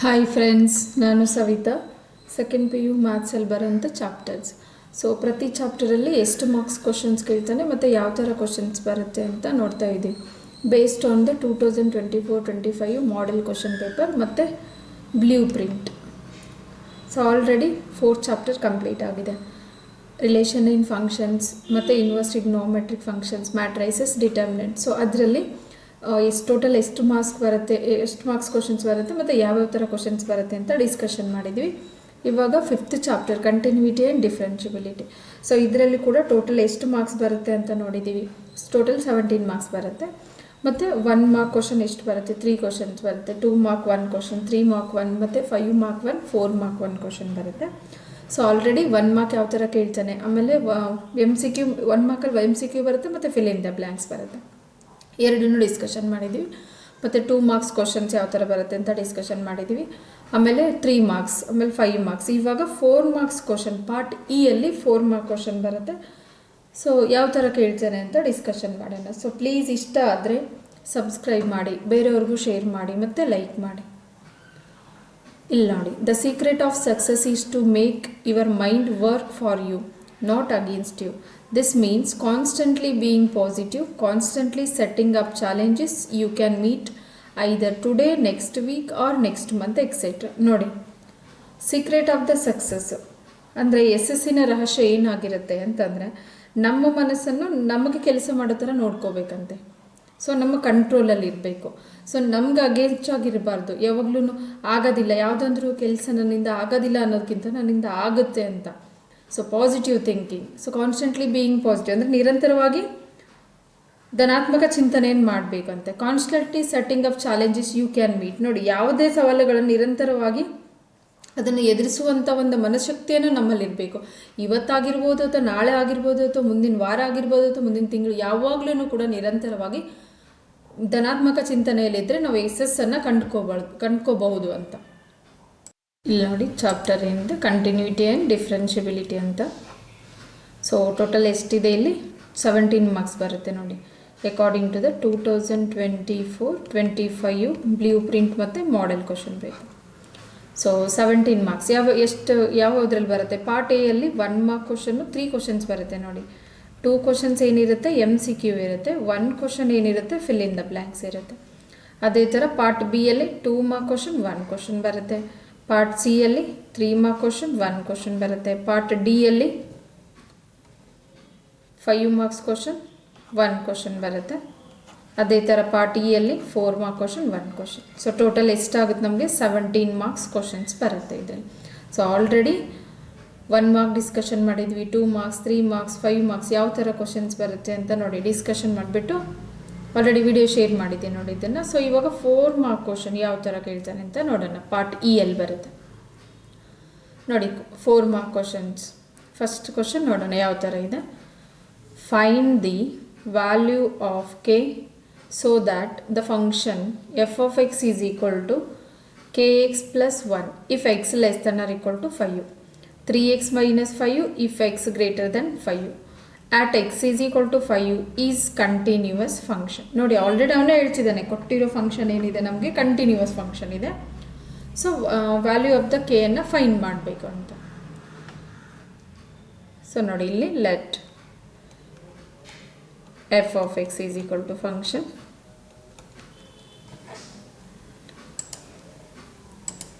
Hi friends, ನಾನು Savitha. Second P U ಮ್ಯಾಥ್ಸಲ್ಲಿ ಬರೋಂಥ ಚಾಪ್ಟರ್ಸ್. ಸೊ ಪ್ರತಿ ಚಾಪ್ಟರಲ್ಲಿ ಎಷ್ಟು ಮಾರ್ಕ್ಸ್ ಕ್ವಶನ್ಸ್ ಕೇಳ್ತಾನೆ ಮತ್ತು ಯಾವ ಥರ ಕ್ವಶನ್ಸ್ ಬರುತ್ತೆ ಅಂತ ನೋಡ್ತಾ ಇದ್ದೀವಿ. Based on the 2024-25 model question paper ಮತ್ತು blueprint. So already 4th chapter complete ಆಗಿದೆ. ರಿಲೇಷನ್ ಇನ್ ಫಂಕ್ಷನ್ಸ್ ಮತ್ತು inverse trigonometric functions, matrices, determinant. So ಅದರಲ್ಲಿ ಟೋಟಲ್ ಎಷ್ಟು ಮಾರ್ಕ್ಸ್ ಕ್ವಶನ್ಸ್ ಬರುತ್ತೆ ಮತ್ತು ಯಾವ್ಯಾವ ಥರ ಕ್ವಶನ್ಸ್ ಬರುತ್ತೆ ಅಂತ ಡಿಸ್ಕಷನ್ ಮಾಡಿದ್ವಿ. ಇವಾಗ 5th chapter continuity and differentiability. So ಇದರಲ್ಲಿ ಕೂಡ ಟೋಟಲ್ ಎಷ್ಟು ಮಾರ್ಕ್ಸ್ ಬರುತ್ತೆ ಅಂತ ನೋಡಿದ್ದೀವಿ. ಟೋಟಲ್ 17 ಮಾರ್ಕ್ಸ್ ಬರುತ್ತೆ. ಮತ್ತು 1 ಮಾರ್ಕ್ ಕ್ವಶನ್ ಎಷ್ಟು ಬರುತ್ತೆ? 3 ಕ್ವಶನ್ಸ್ ಬರುತ್ತೆ. 2 ಮಾರ್ಕ್ 1 ಕ್ವಶನ್, 3 ಮಾರ್ಕ್ 1 ಮತ್ತು 5 ಮಾರ್ಕ್ 1, 4 ಮಾರ್ಕ್ 1 ಕ್ವಶನ್ ಬರುತ್ತೆ. ಸೊ ಆಲ್ರೆಡಿ 1 ಮಾರ್ಕ್ ಯಾವ ಥರ ಕೇಳ್ತಾನೆ, ಆಮೇಲೆ MCQ 1 ಮಾರ್ಕಲ್ಲಿ MCQ ಬರುತ್ತೆ ಮತ್ತು ಫಿಲ್ ಇನ್ ದ ಬ್ಲ್ಯಾಂಕ್ಸ್ ಬರುತ್ತೆ. ಎರಡನ್ನೂ ಡಿಸ್ಕಷನ್ ಮಾಡಿದ್ದೀವಿ. ಮತ್ತು 2 ಮಾರ್ಕ್ಸ್ ಕ್ವಶನ್ಸ್ ಯಾವ ಥರ ಬರುತ್ತೆ ಅಂತ ಡಿಸ್ಕಷನ್ ಮಾಡಿದ್ದೀವಿ. ಆಮೇಲೆ 3 ಮಾರ್ಕ್ಸ್, ಆಮೇಲೆ 5 ಮಾರ್ಕ್ಸ್. ಇವಾಗ 4 ಮಾರ್ಕ್ಸ್ ಕ್ವಶನ್ ಪಾರ್ಟ್ ಇಯಲ್ಲಿ 4 ಮಾರ್ಕ್ ಕ್ವಶನ್ ಬರುತ್ತೆ. ಸೊ ಯಾವ ಥರ ಕೇಳ್ತಾನೆ ಅಂತ ಡಿಸ್ಕಷನ್ ಮಾಡೋಣ. ಸೊ ಪ್ಲೀಸ್ ಇಷ್ಟ ಆದರೆ ಸಬ್ಸ್ಕ್ರೈಬ್ ಮಾಡಿ, ಬೇರೆಯವ್ರಿಗೂ ಶೇರ್ ಮಾಡಿ ಮತ್ತು ಲೈಕ್ ಮಾಡಿ. ಇಲ್ಲಿ ನೋಡಿ, the secret of success is to make your mind work for you, not against you. This means constantly being positive, constantly setting up challenges you can meet either today, next week or next month, etc. ನೋಡಿ, secret of the success ಅಂದರೆ ಯಶಸ್ಸಿನ ರಹಸ್ಯ ಏನಾಗಿರುತ್ತೆ ಅಂತಂದರೆ, ನಮ್ಮ ಮನಸ್ಸನ್ನು ನಮಗೆ ಕೆಲಸ ಮಾಡೋ ಥರ ನೋಡ್ಕೋಬೇಕಂತೆ. ಸೊ ನಮ್ಮ ಕಂಟ್ರೋಲಲ್ಲಿ ಇರಬೇಕು. ಸೊ ನಮ್ಗೆ ಅಗೇನ್ಸ್ಟ್ ಆಗಿರಬಾರ್ದು. ಯಾವಾಗಲೂ ಆಗೋದಿಲ್ಲ, ಯಾವುದಂದ್ರೂ ಕೆಲಸ ನನ್ನಿಂದ ಆಗೋದಿಲ್ಲ ಅನ್ನೋದಕ್ಕಿಂತ ನನ್ನಿಂದ ಆಗುತ್ತೆ ಅಂತ. So positive thinking. So constantly being positive ಅಂದರೆ ನಿರಂತರವಾಗಿ ಧನಾತ್ಮಕ ಚಿಂತನೆಯನ್ನು ಮಾಡಬೇಕಂತೆ. Constantly setting up challenges you can meet. ನೋಡಿ, ಯಾವುದೇ ಸವಾಲುಗಳನ್ನು ನಿರಂತರವಾಗಿ ಅದನ್ನು ಎದುರಿಸುವಂಥ ಒಂದು ಮನಶಕ್ತಿಯನ್ನು ನಮ್ಮಲ್ಲಿರಬೇಕು. ಇವತ್ತಾಗಿರ್ಬೋದು ಅಥವಾ ನಾಳೆ ಆಗಿರ್ಬೋದು ಅಥವಾ ಮುಂದಿನ ವಾರ ಆಗಿರ್ಬೋದು ಅಥವಾ ಮುಂದಿನ ತಿಂಗಳು, ಯಾವಾಗಲೂ ಕೂಡ ನಿರಂತರವಾಗಿ ಧನಾತ್ಮಕ ಚಿಂತನೆಯಲ್ಲಿದ್ದರೆ ನಾವು ಯಶಸ್ಸನ್ನು ಕಂಡ್ಕೋಬಹುದು ಅಂತ. ಇಲ್ಲಿ ನೋಡಿ, ಚಾಪ್ಟರ್ ಏನಿದೆ ಕಂಟಿನ್ಯೂಟಿ ಆ್ಯಂಡ್ ಡಿಫ್ರೆನ್ಷಿಬಿಲಿಟಿ ಅಂತ. ಸೊ ಟೋಟಲ್ ಎಷ್ಟಿದೆ ಇಲ್ಲಿ? 17 ಮಾರ್ಕ್ಸ್ ಬರುತ್ತೆ ನೋಡಿ, according to the 2024-25 blueprint ಮತ್ತು model question paper. So 17 marks ಯಾವುದ್ರಲ್ಲಿ ಬರುತ್ತೆ? ಪಾರ್ಟ್ ಎ ಯಲ್ಲಿ 1 ಮಾರ್ಕ್ ಕ್ವಶನ್ನು 3 ಕ್ವಶನ್ಸ್ ಬರುತ್ತೆ ನೋಡಿ. 2 ಕ್ವಶನ್ಸ್ ಏನಿರುತ್ತೆ MCQ ಇರುತ್ತೆ, 1 ಕ್ವಶನ್ ಏನಿರುತ್ತೆ ಫಿಲ್ ಇನ್ ದ ಬ್ಲ್ಯಾಂಕ್ಸ್ ಇರುತ್ತೆ. ಅದೇ ಥರ ಪಾರ್ಟ್ ಬಿ ಯಲ್ಲಿ 2 ಮಾರ್ಕ್ ಕ್ವಶನ್ 1 ಕ್ವಶನ್ ಬರುತ್ತೆ. ಪಾರ್ಟ್ ಸಿ ಯಲ್ಲಿ 3 ಮಾರ್ಕ್ ಕ್ವಶನ್ 1 ಕ್ವಶನ್ ಬರುತ್ತೆ. ಪಾರ್ಟ್ ಡಿ ಯಲ್ಲಿ 5 ಮಾರ್ಕ್ಸ್ ಕ್ವಶನ್ 1 ಕ್ವಶನ್ ಬರುತ್ತೆ. ಅದೇ ಥರ ಪಾರ್ಟ್ ಇ ಯಲ್ಲಿ 4 mark question 1 question. So total ಎಷ್ಟಾಗುತ್ತೆ ನಮಗೆ? 17 ಮಾರ್ಕ್ಸ್ ಕ್ವಶನ್ಸ್ ಬರುತ್ತೆ ಇದರಲ್ಲಿ. ಸೊ ಆಲ್ರೆಡಿ 1 ಮಾರ್ಕ್ ಡಿಸ್ಕಷನ್ ಮಾಡಿದ್ವಿ, 2 ಮಾರ್ಕ್ಸ್, 3 ಮಾರ್ಕ್ಸ್, 5 ಮಾರ್ಕ್ಸ್ ಯಾವ ಥರ ಕ್ವಶನ್ಸ್ ಬರುತ್ತೆ ಅಂತ ನೋಡಿ ಡಿಸ್ಕಷನ್ ಮಾಡಿಬಿಟ್ಟು ಆಲ್ರೆಡಿ ವಿಡಿಯೋ ಶೇರ್ ಮಾಡಿದ್ದೀನಿ ನೋಡಿ ಇದನ್ನು. ಸೊ ಇವಾಗ 4 ಮಾರ್ಕ್ ಕ್ವಶನ್ ಯಾವ ಥರ ಕೇಳ್ತಾನೆ ಅಂತ ನೋಡೋಣ. ಪಾರ್ಟ್ ಇ ಎಲ್ಲಿ ಬರುತ್ತೆ ನೋಡಿ, 4 ಮಾರ್ಕ್ ಕ್ವಶನ್ಸ್. ಫಸ್ಟ್ ಕ್ವಶನ್ ನೋಡೋಣ ಯಾವ ಥರ ಇದೆ. Find the value of K so that the function F of X is equal to kx plus 1 if x less than or equal to 5, 3x minus 5 if x greater than 5, at x is equal to 5 is continuous function. ನೋಡಿ, already ಅವನೇ ಹೇಳ್ತಿದ್ದಾನೆ, ಕೊಟ್ಟಿರೋ function ಏನಿದೆ ನಮಗೆ continuous function ಇದೆ. So value of the K ಅನ್ನು find ಮಾಡಬೇಕು ಅಂತ. ಸೊ ನೋಡಿ, ಇಲ್ಲಿ let F of X is equal to function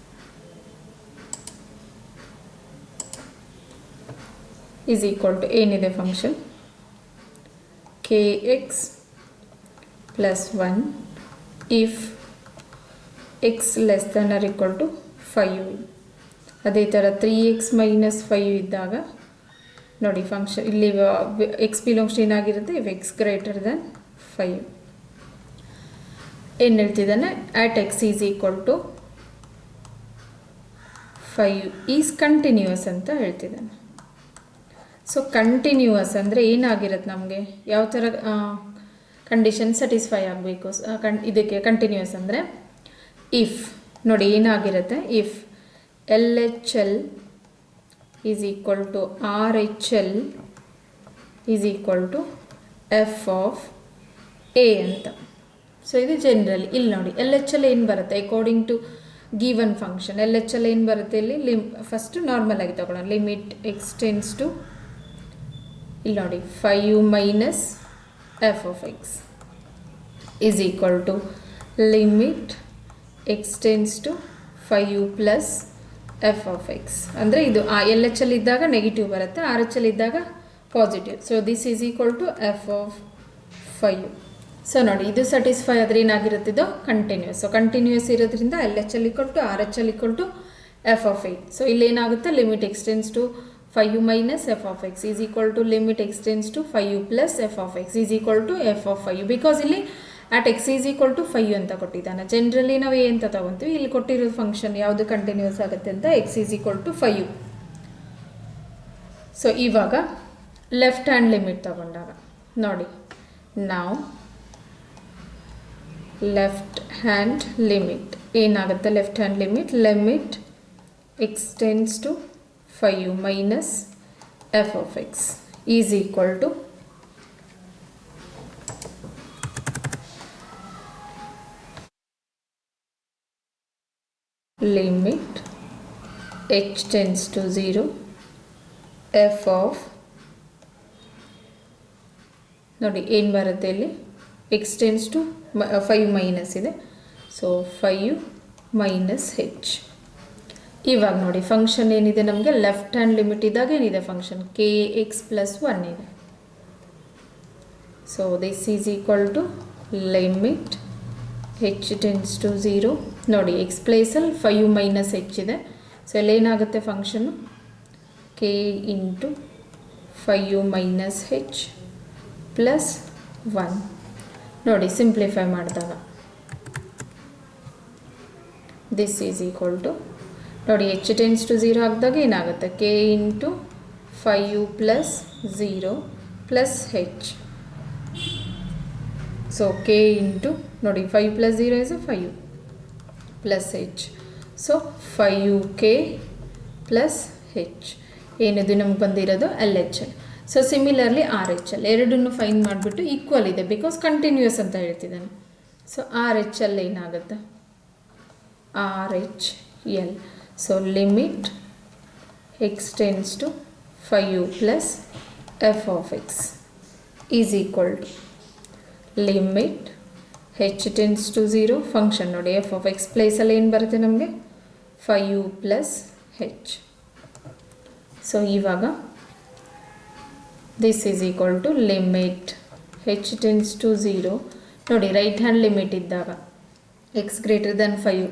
is equal to ಏನಿದೆ function kx plus 1 if x less than or equal to 5. ಅದೇ ಥರ 3x minus 5 ಇದ್ದಾಗ ನೋಡಿ ಫಂಕ್ಷನ್ ಇಲ್ಲಿ x ಬಿಲಾಂಗ್ಸ್ ಏನಾಗಿರುತ್ತೆ if x greater than 5. ಏನು ಹೇಳ್ತಿದ್ದಾನೆ? at x is equal to 5 is continuous ಅಂತ ಹೇಳ್ತಿದ್ದಾನೆ. ಸೊ ಕಂಟಿನ್ಯೂಯಸ್ ಅಂದರೆ ಏನಾಗಿರುತ್ತೆ ನಮಗೆ? ಯಾವ ಥರ ಕಂಡೀಷನ್ ಸ್ಯಾಟಿಸ್ಫೈ ಆಗಬೇಕು ಇದಕ್ಕೆ? ಕಂಟಿನ್ಯೂಯಸ್ ಅಂದರೆ ಇಫ್ ನೋಡಿ ಏನಾಗಿರುತ್ತೆ, if LHL is equal to RHL is equal to F of A ಅಂತ. ಸೊ ಇದು ಜನರಲಿ. ಇಲ್ಲಿ ನೋಡಿ LHL ಏನು ಬರುತ್ತೆ? According to given function L H L ಏನು ಬರುತ್ತೆ ಇಲ್ಲಿ ಫಸ್ಟು ನಾರ್ಮಲ್ ಆಗಿ ತಗೊಳ್ಳೋಣ. ಲಿಮಿಟ್ ಎಕ್ಸ್ ಟೆನ್ಸ್ ಟು ಇಲ್ಲಿ ನೋಡಿ 5u minus F of X is equal to limit X tends to 5u plus F of X. ಅಂದರೆ ಇದು ಎಲ್ ಎಚ್ ಎಲ್ ಇದ್ದಾಗ ನೆಗೆಟಿವ್ ಬರುತ್ತೆ, ಆರ್ ಎಚ್ ಎಲ್ ಇದ್ದಾಗ positive. So this is equal to F of 5u. So ನೋಡಿ ಇದು satisfy ಆದರೆ ಏನಾಗಿರುತ್ತೆ, ಇದು ಕಂಟಿನ್ಯೂಸ್. ಸೊ ಕಂಟಿನ್ಯೂಸ್ ಇರೋದ್ರಿಂದ L H L equal to R H L equal to F of A. So ಇಲ್ಲಿ ಏನಾಗುತ್ತೆ, limit X tends to 5u minus F of X is equal to limit X tends to 5u plus F of X is equal to F of 5u. Because ಇಲ್ಲಿ at x is equal to 5u ಅಂತ ಕೊಟ್ಟಿದ್ದಾನೆ. Generally ನಾವು A ಅಂತ ತಗೊತೀವಿ, ಇಲ್ಲಿ ಕೊಟ್ಟಿರೋ function ಯಾವುದು continuous ಆಗುತ್ತೆ ಅಂತ X is equal to 5u. So ಇವಾಗ ಲೆಫ್ಟ್ ಹ್ಯಾಂಡ್ ಲಿಮಿಟ್ ತಗೊಂಡಾಗ ನೋಡಿ, ನಾವು ಲೆಫ್ಟ್ ಹ್ಯಾಂಡ್ ಲಿಮಿಟ್ ಏನಾಗುತ್ತೆ, left hand limit X tends to 5u minus F of X is equal to limit h tends to 0 F of ನೋಡಿ ಏನು ಬರುತ್ತೆ ಇಲ್ಲಿ, X tends to 5 minus ಇದೆ, ಸೊ 5u ಮೈನಸ್ ಹೆಚ್. ಇವಾಗ ನೋಡಿ function ಏನಿದೆ ನಮಗೆ ಲೆಫ್ಟ್ ಹ್ಯಾಂಡ್ ಲಿಮಿಟ್ ಇದ್ದಾಗ ಏನಿದೆ ಫಂಕ್ಷನ್ ಕೆ ಎಕ್ಸ್ ಪ್ಲಸ್ 1 ಇದೆ. So this is equal to limit H tends to 0 ನೋಡಿ ಎಕ್ಸ್ ಪ್ಲೇಸಲ್ಲಿ 5u ಮೈನಸ್ ಹೆಚ್ ಇದೆ. ಸೊ ಇಲ್ಲೇನಾಗುತ್ತೆ ಫಂಕ್ಷನ್ನು k into 5u minus h plus 1 ನೋಡಿ ಸಿಂಪ್ಲಿಫೈ ಮಾಡಿದಾಗ ದಿಸ್ ಈಸ್ ಈಕ್ವಲ್ ಟು ನೋಡಿ ಎಚ್ ಟೆನ್ಸ್ ಟು 0 ಹಾಕಿದಾಗ ಏನಾಗುತ್ತೆ k into 5u plus 0 plus ಹೆಚ್. ಸೊ ಕೆ ಇಂಟು ನೋಡಿ 5 plus 0 is 5u plus H. So 5uk plus h ಏನಿದು ನಮ್ಗೆ ಬಂದಿರೋದು L H L. So similarly R H L ಎರಡನ್ನು find ಮಾಡಿಬಿಟ್ಟು equal ಇದೆ ಬಿಕಾಸ್ ಕಂಟಿನ್ಯೂಸ್ ಅಂತ ಹೇಳ್ತಿದ್ದಾನೆ. ಸೊ ಆರ್ ಎಚ್ ಎಲ್ ಏನಾಗುತ್ತೆ, R H L. So limit X tends to 5u plus F of X is equal to limit H tends to 0 function ನೋಡಿ F of X ಪ್ಲೇಸಲ್ಲಿ ಏನು ಬರುತ್ತೆ ನಮಗೆ 5u plus ಹೆಚ್. So ಇವಾಗ this is equal to limit H tends to 0 ನೋಡಿ right hand limit ಇದ್ದಾಗ X greater then 5u.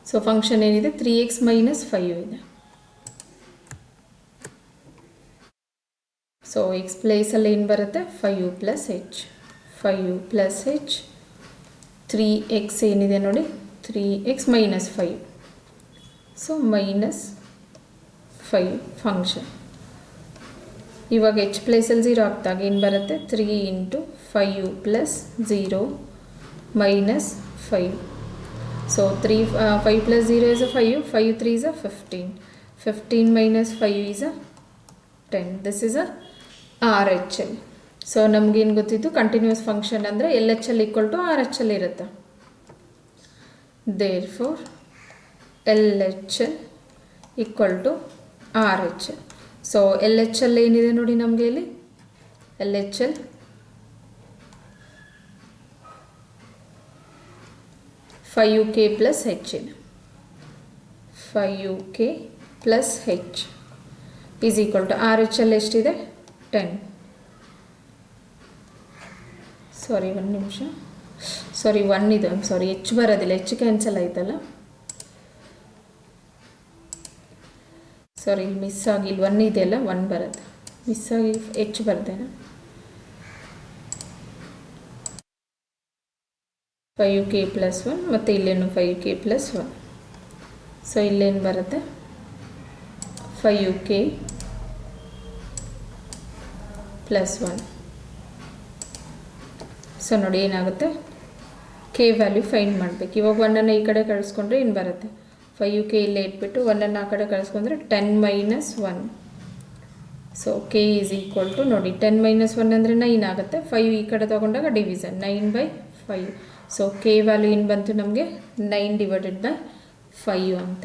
So function ಏನಿದೆ 3x minus 5u ಇದೆ. ಸೊ ಎಕ್ಸ್ ಪ್ಲೇಸಲ್ಲಿ ಏನು ಬರುತ್ತೆ 5u ಪ್ಲಸ್ ಹೆಚ್, 5u ಪ್ಲಸ್ ಹೆಚ್ 3x ಏನಿದೆ ನೋಡಿ 3x minus 5u. So minus 5 function. ಇವಾಗ ಎಚ್ ಪ್ಲೇಸಲ್ಲಿ 0 ಹಾಕಿದಾಗ ಏನು ಬರುತ್ತೆ 3 ಇಂಟು 5u plus 0 minus 5. So 5 plus 0 is 5u, 5 3 is 15, 15 minus 5u is 10. This is R H L. So ನಮಗೇನು ಗೊತ್ತಿತ್ತು ಕಂಟಿನ್ಯೂಸ್ ಫಂಕ್ಷನ್ ಅಂದರೆ L H L equal to R H L ಇರುತ್ತೆ. Therefore L H L equal to R H L. So L H L ಏನಿದೆ ನೋಡಿ ನಮಗೆ ಇಲ್ಲಿ L H L 5uk plus h ಇದೆ, 5uk plus h is equal to R H L ಎಷ್ಟಿದೆ 10. ಸಾರಿ 1 ನಿಮಿಷ, ಸಾರಿ 1 ಇದು ಸಾರಿ ಹೆಚ್ ಬರೋದಿಲ್ಲ, ಹೆಚ್ ಕ್ಯಾನ್ಸಲ್ ಆಯ್ತಲ್ಲ, ಸಾರಿ ಇಲ್ಲಿ ಮಿಸ್ ಆಗಿ ಇಲ್ಲಿ 1 ಇದೆಯಲ್ಲ 1 ಬರುತ್ತೆ, ಮಿಸ್ ಆಗಿ ಹೆಚ್ ಬರ್ದೇನಾ 5uk ಪ್ಲಸ್ 1 ಮತ್ತು ಇಲ್ಲೇನು 5uk ಪ್ಲಸ್ 1. ಸೊ ಇಲ್ಲೇನು ಬರುತ್ತೆ 5uk ಪ್ಲಸ್ 1. ಸೊ ನೋಡಿ ಏನಾಗುತ್ತೆ ಕೆ ವ್ಯಾಲ್ಯೂ ಫೈಂಡ್ ಮಾಡಬೇಕು. ಇವಾಗ 1ಅನ್ನು ಈ ಕಡೆ ಕಳಿಸ್ಕೊಂಡ್ರೆ ಏನು ಬರುತ್ತೆ 5uk ಇಲ್ಲೇ ಇಟ್ಬಿಟ್ಟು 1ಅನ್ನು ಆ ಕಡೆ ಕಳಿಸ್ಕೊಂಡ್ರೆ 10 minus 1. So K is equal to ನೋಡಿ 10 ಮೈನಸ್ 1 ಅಂದರೆ 9 ಆಗುತ್ತೆ, 5 ಈ ಕಡೆ ತೊಗೊಂಡಾಗ ಡಿವಿಷನ್ 9/5. ಸೊ ಕೆ ವ್ಯಾಲ್ಯೂ ಏನು ಬಂತು ನಮಗೆ 9 ಡಿವೈಡೆಡ್ ಬೈ 5 ಅಂತ.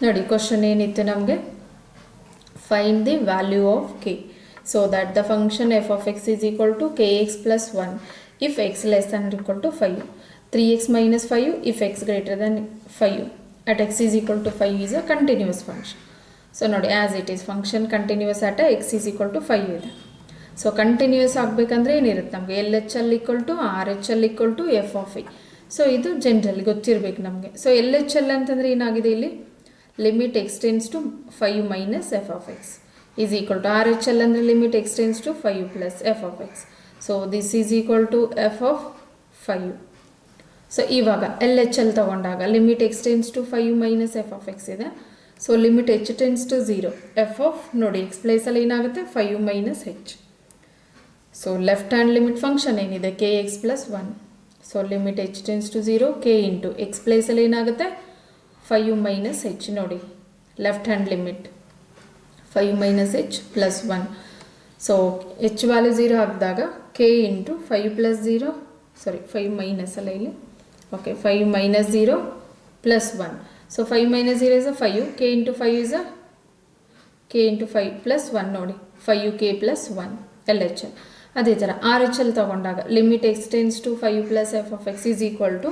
ನೋಡಿ ಕ್ವಶನ್ ಏನಿತ್ತು ನಮಗೆ, find the value of K so that the function F of X is equal to K X plus 1 if X less than equal to 5, 3x minus 5 if x greater than 5 at x is equal to 5 is a continuous function. So ನೋಡಿ as it is function continuous at x is equal to 5 ಇದೆ. So continuous ಆಗಬೇಕಂದ್ರೆ ಏನಿರುತ್ತೆ ನಮಗೆ, L H L equal to R H L equal to F of I. So ಇದು general ಗೊತ್ತಿರಬೇಕು ನಮಗೆ. So L H L ಅಂತಂದರೆ ಏನಾಗಿದೆ ಇಲ್ಲಿ, limit x tends to 5 minus F of X is equal to R H L ಅಂದರೆ limit x tends to 5 plus F of x. So this is equal to F of 5. So ಇವಾಗ L H L ತೊಗೊಂಡಾಗ limit x tends to 5 minus F of x ಇದೆ. So limit H tends to 0, F of ನೋಡಿ X ಪ್ಲೇಸಲ್ಲಿ ಏನಾಗುತ್ತೆ 5 minus h. So left hand limit function ಏನಿದೆ k X plus 1. So limit H tends to 0 k into x ಪ್ಲೇಸಲ್ಲಿ ಏನಾಗುತ್ತೆ 5 minus h. ನೋಡಿ left hand limit 5 minus h plus 1. So ಹೆಚ್ value 0 ಹಾಕಿದಾಗ K into 5 plus 0 5 minus ಅಲ್ಲ ಇಲ್ಲಿ, okay 5 minus 0 plus 1. So 5 minus 0 is a 5, K into 5 is a K into 5 plus 1. ನೋಡಿ 5 K plus 1 L H L. ಅದೇ ಥರ R H L ತೊಗೊಂಡಾಗ limit X tends to 5 plus F of X is equal to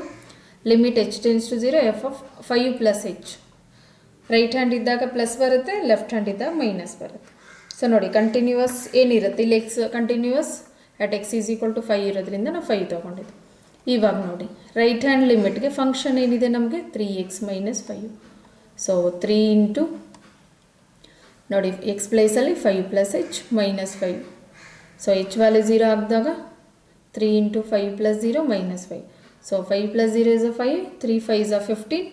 limit H tends to 0 F of 5 plus H. Right hand ಇದ್ದಾಗ plus ಬರುತ್ತೆ, left hand ಇದ್ದಾಗ minus ಬರುತ್ತೆ. So ನೋಡಿ continuous ಏನಿರುತ್ತೆ ಇಲ್ಲಿ, X continuous at X is equal to 5 ಇರೋದ್ರಿಂದ ನಾವು 5 ತೊಗೊಂಡಿದ್ದು. ಇವಾಗ ನೋಡಿ ರೈಟ್ ಹ್ಯಾಂಡ್ ಲಿಮಿಟ್ಗೆ ಫಂಕ್ಷನ್ ಏನಿದೆ ನಮಗೆ 3x ಮೈನಸ್ 5. ಸೊ 3 ಇಂಟು ನೋಡಿ ಎಕ್ಸ್ ಪ್ಲೇಸಲ್ಲಿ 5 ಪ್ಲಸ್ ಹೆಚ್ ಮೈನಸ್ 5. ಸೊ ಹೆಚ್ ವ್ಯಾಲ್ಯೂ 0 ಆಗಿದಾಗ 3 into 5 plus 0 minus 5. So 5 plus 0 is a 5, 3 5 is a 15,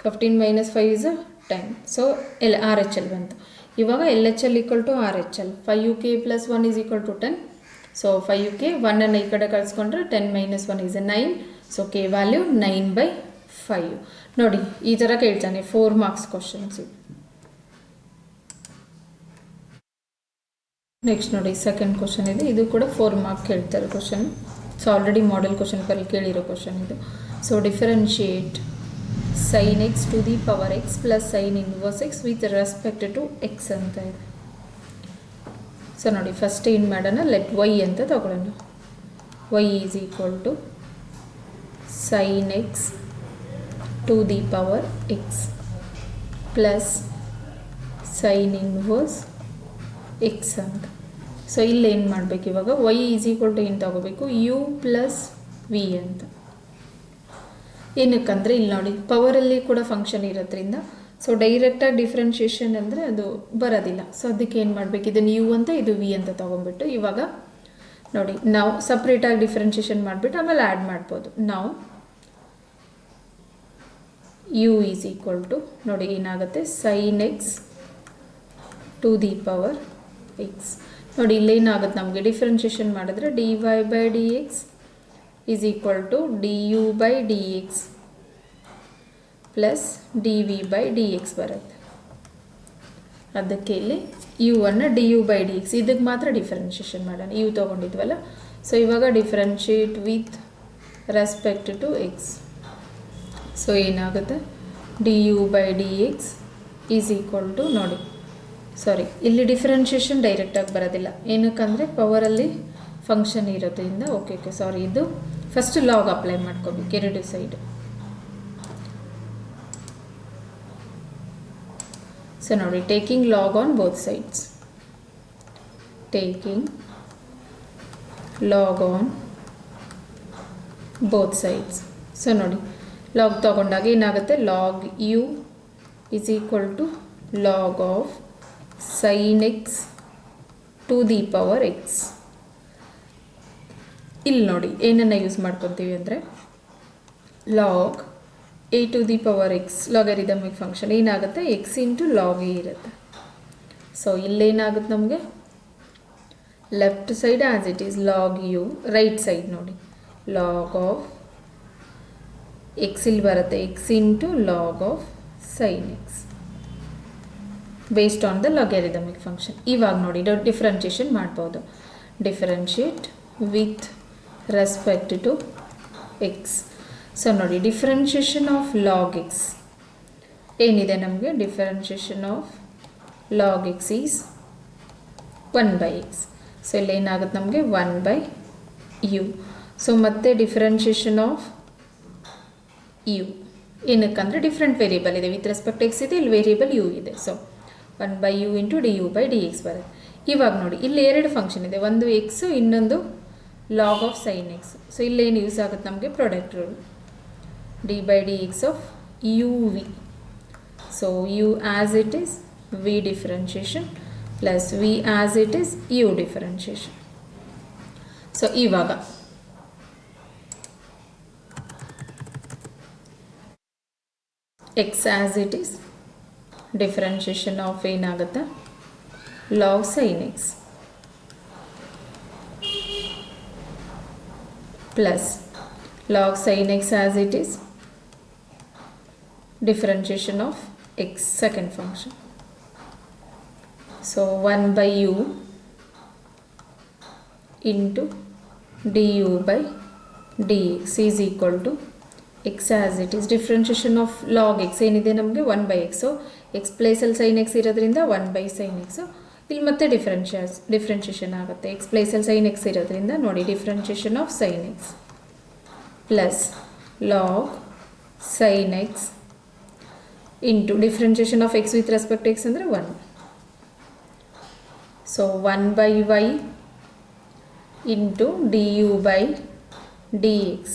15 minus 5 is a 10. So R H L ಬಂತು. ಇವಾಗ L H L equal to R H L 5k plus 1 is equal to 10. So 5k 1 ಈ ಕಡೆ ಕಳಿಸ್ಕೊಂಡ್ರೆ 10 minus 1 is a 9. So k value 9/5. ನೋಡಿ ಈ ಥರ ಕೇಳ್ತಾನೆ 4 marks questions. Next ನೋಡಿ ಸೆಕೆಂಡ್ ಕ್ವಶನ್ ಇದೆ, ಇದು ಕೂಡ 4 ಮಾರ್ಕ್ ಕೇಳ್ತಾರೆ question. So already model question ಪಲ್ಲಿ ಕೇಳಿರೋ ಕ್ವಶನ್ ಇದು. So differentiate sine X to the power X plus sine inverse x with respect to x ಅಂತ ಇದೆ. ಸೊ ನೋಡಿ ಫಸ್ಟ್ ಏನು ಮಾಡೋಣ, ಲೆಟ್ ವೈ ಅಂತ ತಗೊಳ್ಳೋಣ. Y is equal to sine X to the power X plus sine inverse X ಅಂತ. So ಇಲ್ಲೇನು ಮಾಡಬೇಕು ಇವಾಗ, ವೈ ಈಸ್ ಈಕ್ವಲ್ ಟು ಏನು ತಗೋಬೇಕು, ಯು ಪ್ಲಸ್ ವಿ ಅಂತ. ಏನಕ್ಕಂದರೆ ಇಲ್ಲಿ ನೋಡಿ ಪವರಲ್ಲಿ ಕೂಡ ಫಂಕ್ಷನ್ ಇರೋದ್ರಿಂದ ಸೊ ಡೈರೆಕ್ಟಾಗಿ ಡಿಫ್ರೆನ್ಷಿಯೇಷನ್ ಅಂದರೆ ಅದು ಬರೋದಿಲ್ಲ. ಸೊ ಅದಕ್ಕೆ ಏನು ಮಾಡಬೇಕು, ಇದನ್ನು ಯು ಅಂತ ಇದು ವಿ ಅಂತ ತೊಗೊಂಡ್ಬಿಟ್ಟು ಇವಾಗ ನೋಡಿ ನಾವು ಸಪ್ರೇಟಾಗಿ ಡಿಫ್ರೆನ್ಷಿಯೇಷನ್ ಮಾಡಿಬಿಟ್ಟು ಆಮೇಲೆ ಆ್ಯಡ್ ಮಾಡ್ಬೋದು. ನಾವು ಯು ಈಸ್ ಈಕ್ವಲ್ ಟು ನೋಡಿ ಏನಾಗುತ್ತೆ sine X to the power x. ನೋಡಿ ಇಲ್ಲೇನಾಗುತ್ತೆ ನಮಗೆ ಡಿಫ್ರೆನ್ಷಿಯೇಷನ್ ಮಾಡಿದ್ರೆ d y by d x is equal to d u by d x plus d v by d x ಬರುತ್ತೆ. ಅದಕ್ಕೆ ಇಲ್ಲಿ ಯು ಅನ್ನು d u by d x ಇದಕ್ಕೆ ಮಾತ್ರ ಡಿಫ್ರೆನ್ಷಿಯೇಷನ್ ಮಾಡೋಣ, ಯು ತೊಗೊಂಡಿದ್ವಲ್ಲ. ಸೊ ಇವಾಗ differentiate with respect to x. So ಏನಾಗುತ್ತೆ d u by d x is equal to ನೋಡಿ ಸಾರಿ ಇಲ್ಲಿ ಡಿಫ್ರೆನ್ಷಿಯೇಷನ್ ಡೈರೆಕ್ಟಾಗಿ ಬರೋದಿಲ್ಲ, ಏನಕ್ಕಂದರೆ ಪವರಲ್ಲಿ ಫಂಕ್ಷನ್ ಇರೋದ್ರಿಂದ. ಓಕೆ ಸಾರಿ, ಇದು ಫಸ್ಟ್ ಲಾಗ್ ಅಪ್ಲೈ ಮಾಡ್ಕೋಬೇಕು ಎರಡು ಸೈಡು. ಸೊ ನೋಡಿ taking log on both sides, taking log on both sides. So ನೋಡಿ ಲಾಗ್ ತಗೊಂಡಾಗ ಏನಾಗುತ್ತೆ, log u is equal to log of sine x to the power x. ಇಲ್ಲಿ ನೋಡಿ ಏನನ್ನು ಯೂಸ್ ಮಾಡ್ಕೊತೀವಿ ಅಂದರೆ log a to the power x logarithmic function ಏನಾಗುತ್ತೆ x into log a ಇರುತ್ತೆ. ಸೊ ಇಲ್ಲೇನಾಗುತ್ತೆ ನಮಗೆ left side as it is log u, right side ನೋಡಿ ಲಾಗ್ ಆಫ್ ಎಕ್ಸ್ ಇಲ್ಲಿ ಬರುತ್ತೆ x into log of sign x based on the logarithmic function. ಇವಾಗ ನೋಡಿ differentiation ಮಾಡ್ಬೋದು, differentiate with respect to x. So ನೋಡಿ differentiation of log x ಏನಿದೆ ನಮಗೆ differentiation of log x is 1/x. ಸೊ ಇಲ್ಲಿ ಏನಾಗುತ್ತೆ ನಮಗೆ 1/u. ಸೊ ಮತ್ತೆ ಡಿಫರೆನ್ಷಿಯೇಷನ್ ಆಫ್ ಯು ಏನಕ್ಕಂದರೆ ಡಿಫ್ರೆಂಟ್ ವೇರಿಯಬಲ್ ಇದೆ, ವಿತ್ ರೆಸ್ಪೆಕ್ಟ್ ಎಕ್ಸ್ ಇದೆ, ಇಲ್ಲಿ ವೇರಿಯಬಲ್ ಯು ಇದೆ. ಸೊ 1/u ಇಂಟು du/dx ಬರುತ್ತೆ. ಇವಾಗ ನೋಡಿ ಇಲ್ಲಿ ಎರಡು ಫಂಕ್ಷನ್ ಇದೆ, ಒಂದು ಎಕ್ಸು ಇನ್ನೊಂದು log of sign x. So ಇಲ್ಲೇನು ಯೂಸ್ ಆಗುತ್ತೆ ನಮಗೆ product rule, d/dx of u v. So u as it is v differentiation plus v as it is u differentiation. So ಇವಾಗ x as it is differentiation of ಏನಾಗುತ್ತೆ log sign x plus log sign x as it is differentiation of x second function. So 1/u into du/dx is equal to x as it is differentiation of log x ಏನಿದೆ ನಮಗೆ 1/x. X ಪ್ಲೇಸಲ್ಲಿ sign x ಇರೋದ್ರಿಂದ 1/sin x. ಇಲ್ಲಿ ಮತ್ತೆ differentiation ಆಗುತ್ತೆ, X ಪ್ಲೇಸಲ್ಲಿ sign x ಇರೋದ್ರಿಂದ ನೋಡಿ differentiation of sign x plus log sign x into differentiation of x with respect x ಅಂದರೆ 1. So 1/y into du/dx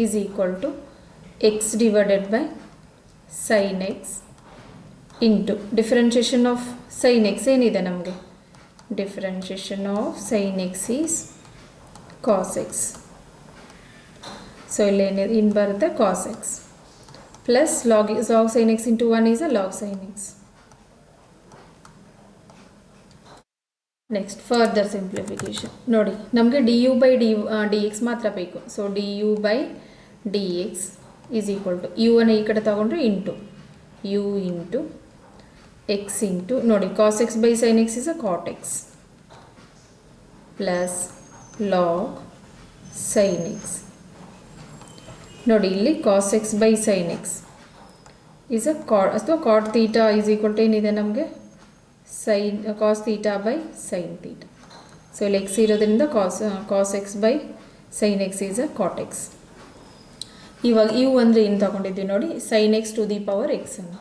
is equal to x divided by sign x into differentiation of sign x ಏನಿದೆ ನಮಗೆ differentiation of sign x is cos x. So ಇಲ್ಲೇನಿದೆ ಇನ್ನು ಬರುತ್ತೆ cos x plus log sign x into 1 is a log sign x. Next further simplification ನೋಡಿ, ನಮಗೆ du/dx ಮಾತ್ರ ಬೇಕು. So du/dx is equal to u ಅನ್ನು ಈ ಕಡೆ ತಗೊಂಡ್ರೆ into u into x into ನೋಡಿ cos x by sign x is uh cot x plus log sign x. ನೋಡಿ ಇಲ್ಲಿ cos x by sign x is a cot ಅಥವಾ cot theta is equal to ಏನಿದೆ ನಮಗೆ sine cos theta by sine theta. So ಇಲ್ಲಿ x ಇರೋದ್ರಿಂದ cos x by sign x is a cot x. ಇವಾಗ you ಅಂದರೆ ಏನು ತಗೊಂಡಿದ್ವಿ ನೋಡಿ sine X to the power X ಅಂತ.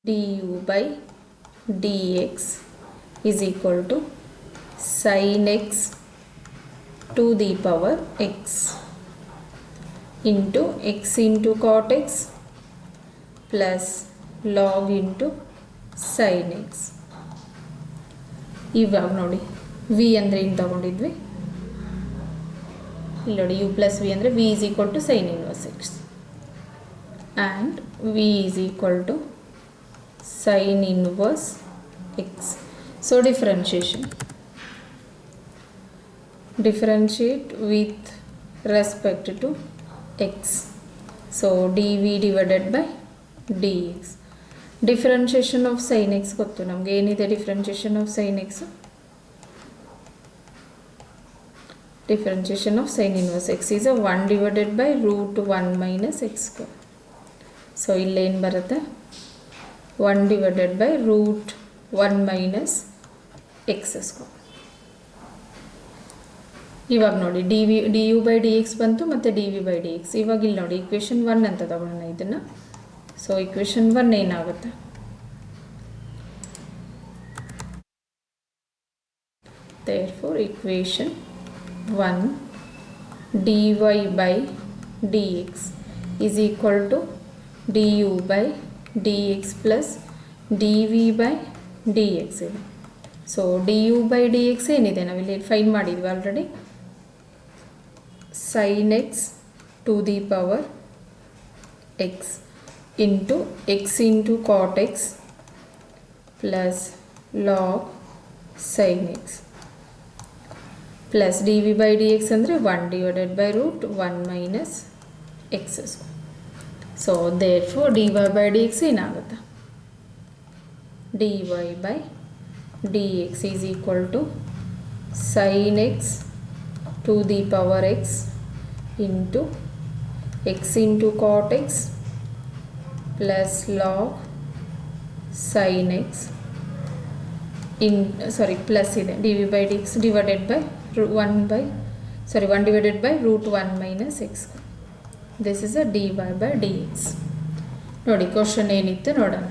du/dx is equal to sin x to the power x into x into cot x plus log into sin x. ಇವಾಗ ನೋಡಿ V ಅಂದರೆ ಏನು ತಗೊಂಡಿದ್ವಿ ಇಲ್ಲಿ ನೋಡಿ ಯು ಪ್ಲಸ್ ವಿ ಅಂದರೆ V is equal to sign inverse X and V is equal to sin inverse x. So differentiate with respect to x. So dv divided by dx. Differentiation of sin x ಗೊತ್ತು ನಮಗೆ ಏನಿದೆ differentiation of sin x differentiation of sin inverse x is a 1 divided by root 1 minus x square. So ಇಲ್ಲಿ ಏನು ಬರುತ್ತೆ 1 divided by root 1 minus x square. ಇವಾಗ ನೋಡಿ du/dx ಬಂತು ಮತ್ತು dv/dx. ಇವಾಗ ಇಲ್ಲಿ ನೋಡಿ ಇಕ್ವೇಷನ್ 1 ಅಂತ ತಗೊಳ್ಳೋಣ ಇದನ್ನು. ಸೊ ಇಕ್ವೇಷನ್ 1 ಏನಾಗುತ್ತೆ therefore equation 1 dy/dx is equal to du/dx plus dv/dx ಇದೆ. ಸೊ du/dx ಏನಿದೆ ನಾವಿಲ್ಲಿ ಫೈಂಡ್ ಮಾಡಿದ್ವಿ already sin x to the power x into x into cot x plus log sin x plus dv/dx ಅಂದರೆ 1 divided by root 1 minus x square. So therefore dy/dx ಏನಾಗುತ್ತೆ dy/dx is equal to sin x to the power x into x into cot x plus log sin x plus ಇದೆ dv by dx divided by 1 divided by root 1 minus x. This is a dy by dx. ನೋಡಿ question ಏನಿತ್ತು ನೋಡೋಣ.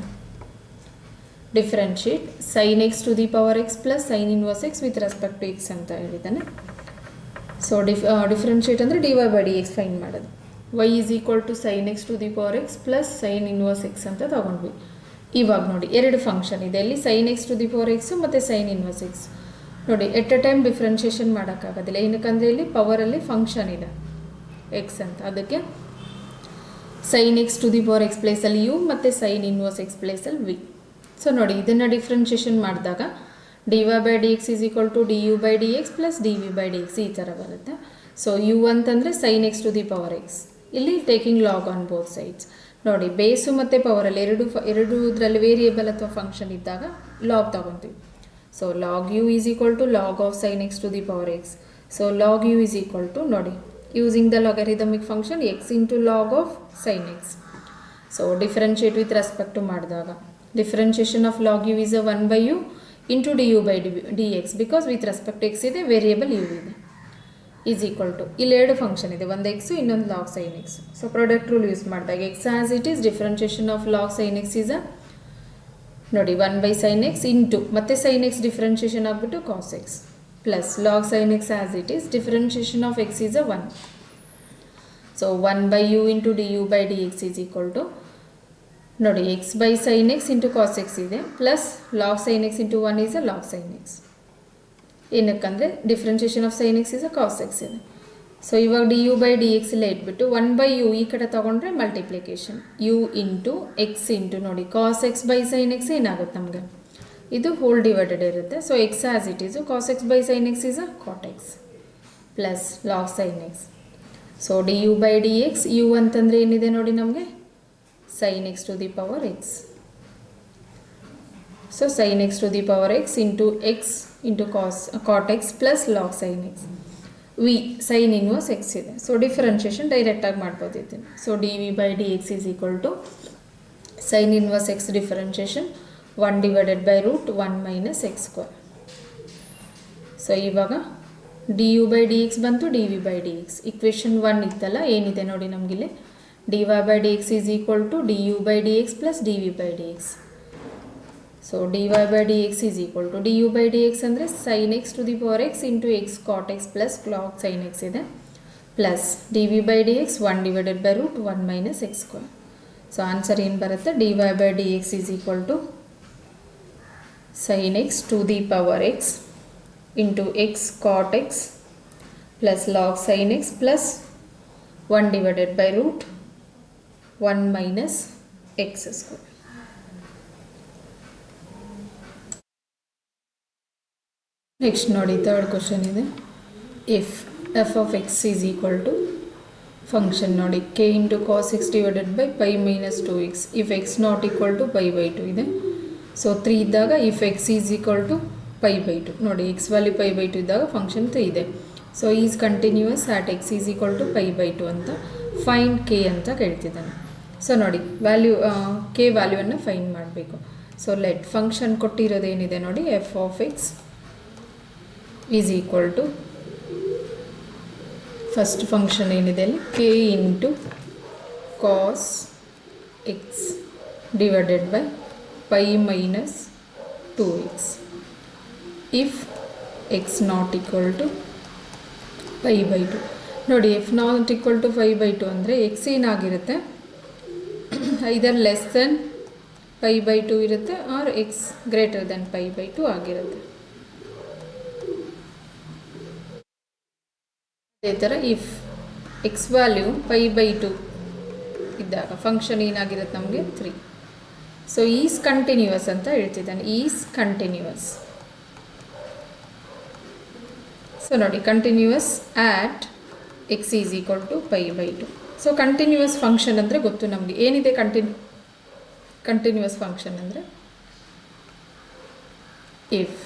Differentiate sin x to the power x plus sin inverse x with respect to x ಅಂತ ಹೇಳಿದ್ದಾನೆ. So differentiate ಅಂದರೆ dy by dx find ಮಾಡೋದು. y is equal to sin x to the power x plus sin inverse x ಅಂತ ತಗೊಂಡ್ವಿ. ಇವಾಗ ನೋಡಿ ಎರಡು function ಇದೆ, ಇಲ್ಲಿ sin x to the power x ಮತ್ತು sin inverse x. ನೋಡಿ ಎಟ್ ಅ ಟೈಮ್ ಡಿಫ್ರೆನ್ಷಿಯೇಷನ್ ಮಾಡೋಕ್ಕಾಗೋದಿಲ್ಲ, ಏನಕ್ಕಂದರೆ ಇಲ್ಲಿ ಪವರಲ್ಲಿ ಫಂಕ್ಷನ್ ಇದೆ x ಅಂತ, ಅದಕ್ಕೆ sin x to the power x ಪ್ಲೇಸಲ್ಲಿ u ಮತ್ತು sin inverse x ಪ್ಲೇಸಲ್ಲಿ v. ಸೊ ನೋಡಿ ಇದನ್ನು ಡಿಫ್ರೆನ್ಷಿಯೇಷನ್ ಮಾಡಿದಾಗ dy by dx is equal to du by dx plus dv by dx ಈ ಥರ ಬರುತ್ತೆ. ಸೊ u ಅಂತಂದರೆ sin x to the power x, ಇಲ್ಲಿ taking log on both sides. ನೋಡಿ ಬೇಸು ಮತ್ತು ಪವರಲ್ಲಿ ಎರಡೂದ್ರಲ್ಲಿ ವೇರಿಯೇಬಲ್ ಅಥವಾ ಫಂಕ್ಷನ್ ಇದ್ದಾಗ ಲಾಗ್ ತಗೊತೀವಿ. So log u is equal to log of sine x to the power x. So log u is equal to ನೋಡಿ using the logarithmic function x into log of sign x. So differentiate with respect to ಮಾಡಿದಾಗ differentiation of log u is a 1 by u into d u by d x, because with respect x ಇದೆ, variable u ಇದೆ, is equal to ಇಲ್ಲಿ ಎರಡು function ಇದೆ, ಒಂದು x ಇನ್ನೊಂದು log sign x. So product rule use ಮಾಡಿದಾಗ x as it is differentiation of log sign x is ನೋಡಿ 1 by sin x into ಮತ್ತೆ ಸೈನ್ ಎಕ್ಸ್ ಡಿಫ್ರೆನ್ಷಿಯೇಷನ್ ಆಗಿಬಿಟ್ಟು cos x plus log sign x as it is differentiation of X is 1. So 1 by u into d u by d x is equal to ನೋಡಿ x by sign x into cos x ಇದೆ plus log sign x into 1 is a log sign x. ಏನಕ್ಕಂದರೆ differentiation of sign x is a cos x ಇದೆ. So ಇವಾಗ d u by d x ಇಲ್ಲೇ ಇಟ್ಬಿಟ್ಟು 1 by u ಈ ಕಡೆ ತೊಗೊಂಡ್ರೆ multiplication u into x into ನೋಡಿ cos x by sign x ಏನಾಗುತ್ತೆ ನಮಗೆ, ಇದು ಹೋಲ್ ಡಿವೈಡೆಡ್ ಇರುತ್ತೆ. So x as it is cos x by sign x is a cot x plus log sign x. So d u by d x u ಅಂತಂದರೆ ಏನಿದೆ ನೋಡಿ ನಮಗೆ sin X to the power x. So sin X to the power x into x into cot x plus log sign x. V sin inverse x ಇದೆ. So differentiation ಡೈರೆಕ್ಟಾಗಿ ಮಾಡ್ಬೋದಿದ್ದೀನಿ. So D v by d x is equal to sign inverse x differentiation 1 divided by root 1 minus x square. So ಇವಾಗ d u by d x ಬಂತು, d v by d x equation 1 ಇತ್ತಲ್ಲ, ಏನಿದೆ ನೋಡಿ ನಮಗಿಲ್ಲಿ d y by d x is equal to d u by d x plus d v by d x. So d y by d x is equal to d u by d X ಅಂದರೆ sin X to the power x into x cot x plus log sign x ಇದೆ plus d v by d x 1 divided by root 1 minus x square. So answer ಏನು ಬರುತ್ತೆ, d y by d x is equal to sin x to the power x into x cot x plus log sin x plus 1 divided by root 1 minus x square. Next ನೋಡಿ third question ಇದೆ, if f of x is equal to function ನೋಡಿ k into cos x divided by pi minus 2x if x not equal to pi by 2 ಇದೆ. So 3 ಇದ್ದಾಗ if X is equal to pi by 2 ನೋಡಿ X value pi by 2 ಇದ್ದಾಗ function 3 ಇದೆ. So is continuous at x is equal to pi by 2 ಅಂತ find k ಅಂತ ಕೇಳ್ತಿದ್ದಾನೆ. So ನೋಡಿ value k ವ್ಯಾಲ್ಯೂವನ್ನು ಫೈಂಡ್ ಮಾಡಬೇಕು. ಸೊ ಲೆಟ್ ಫಂಕ್ಷನ್ ಕೊಟ್ಟಿರೋದೇನಿದೆ ನೋಡಿ F of X is equal to first function ಏನಿದೆ ಅಲ್ಲಿ k into cos x divided by pi minus 2x if x not equal to pi by 2 ನೋಡಿ f not equal to pi by 2 ಅಂದರೆ x ಏನಾಗಿರುತ್ತೆ either less than pi by 2 ಇರುತ್ತೆ or x greater than pi by 2 ಆಗಿರುತ್ತೆ. ಅದೇ ಥರ if x value pi by 2 ಇದ್ದಾಗ function ಏನಾಗಿರುತ್ತೆ ನಮಗೆ 3. ಸೊ ಈಸ್ ಕಂಟಿನ್ಯೂಯಸ್ ಅಂತ ಹೇಳ್ತಿದ್ದಾನೆ, ಈಸ್ ಕಂಟಿನ್ಯೂಯಸ್. ಸೊ ನೋಡಿ continuous at x is equal to pi by 2. So continuous function ಅಂದರೆ ಗೊತ್ತು ನಮಗೆ, ಏನಿದೆ ಕಂಟಿನ್ಯೂಯಸ್ ಫಂಕ್ಷನ್ ಅಂದರೆ if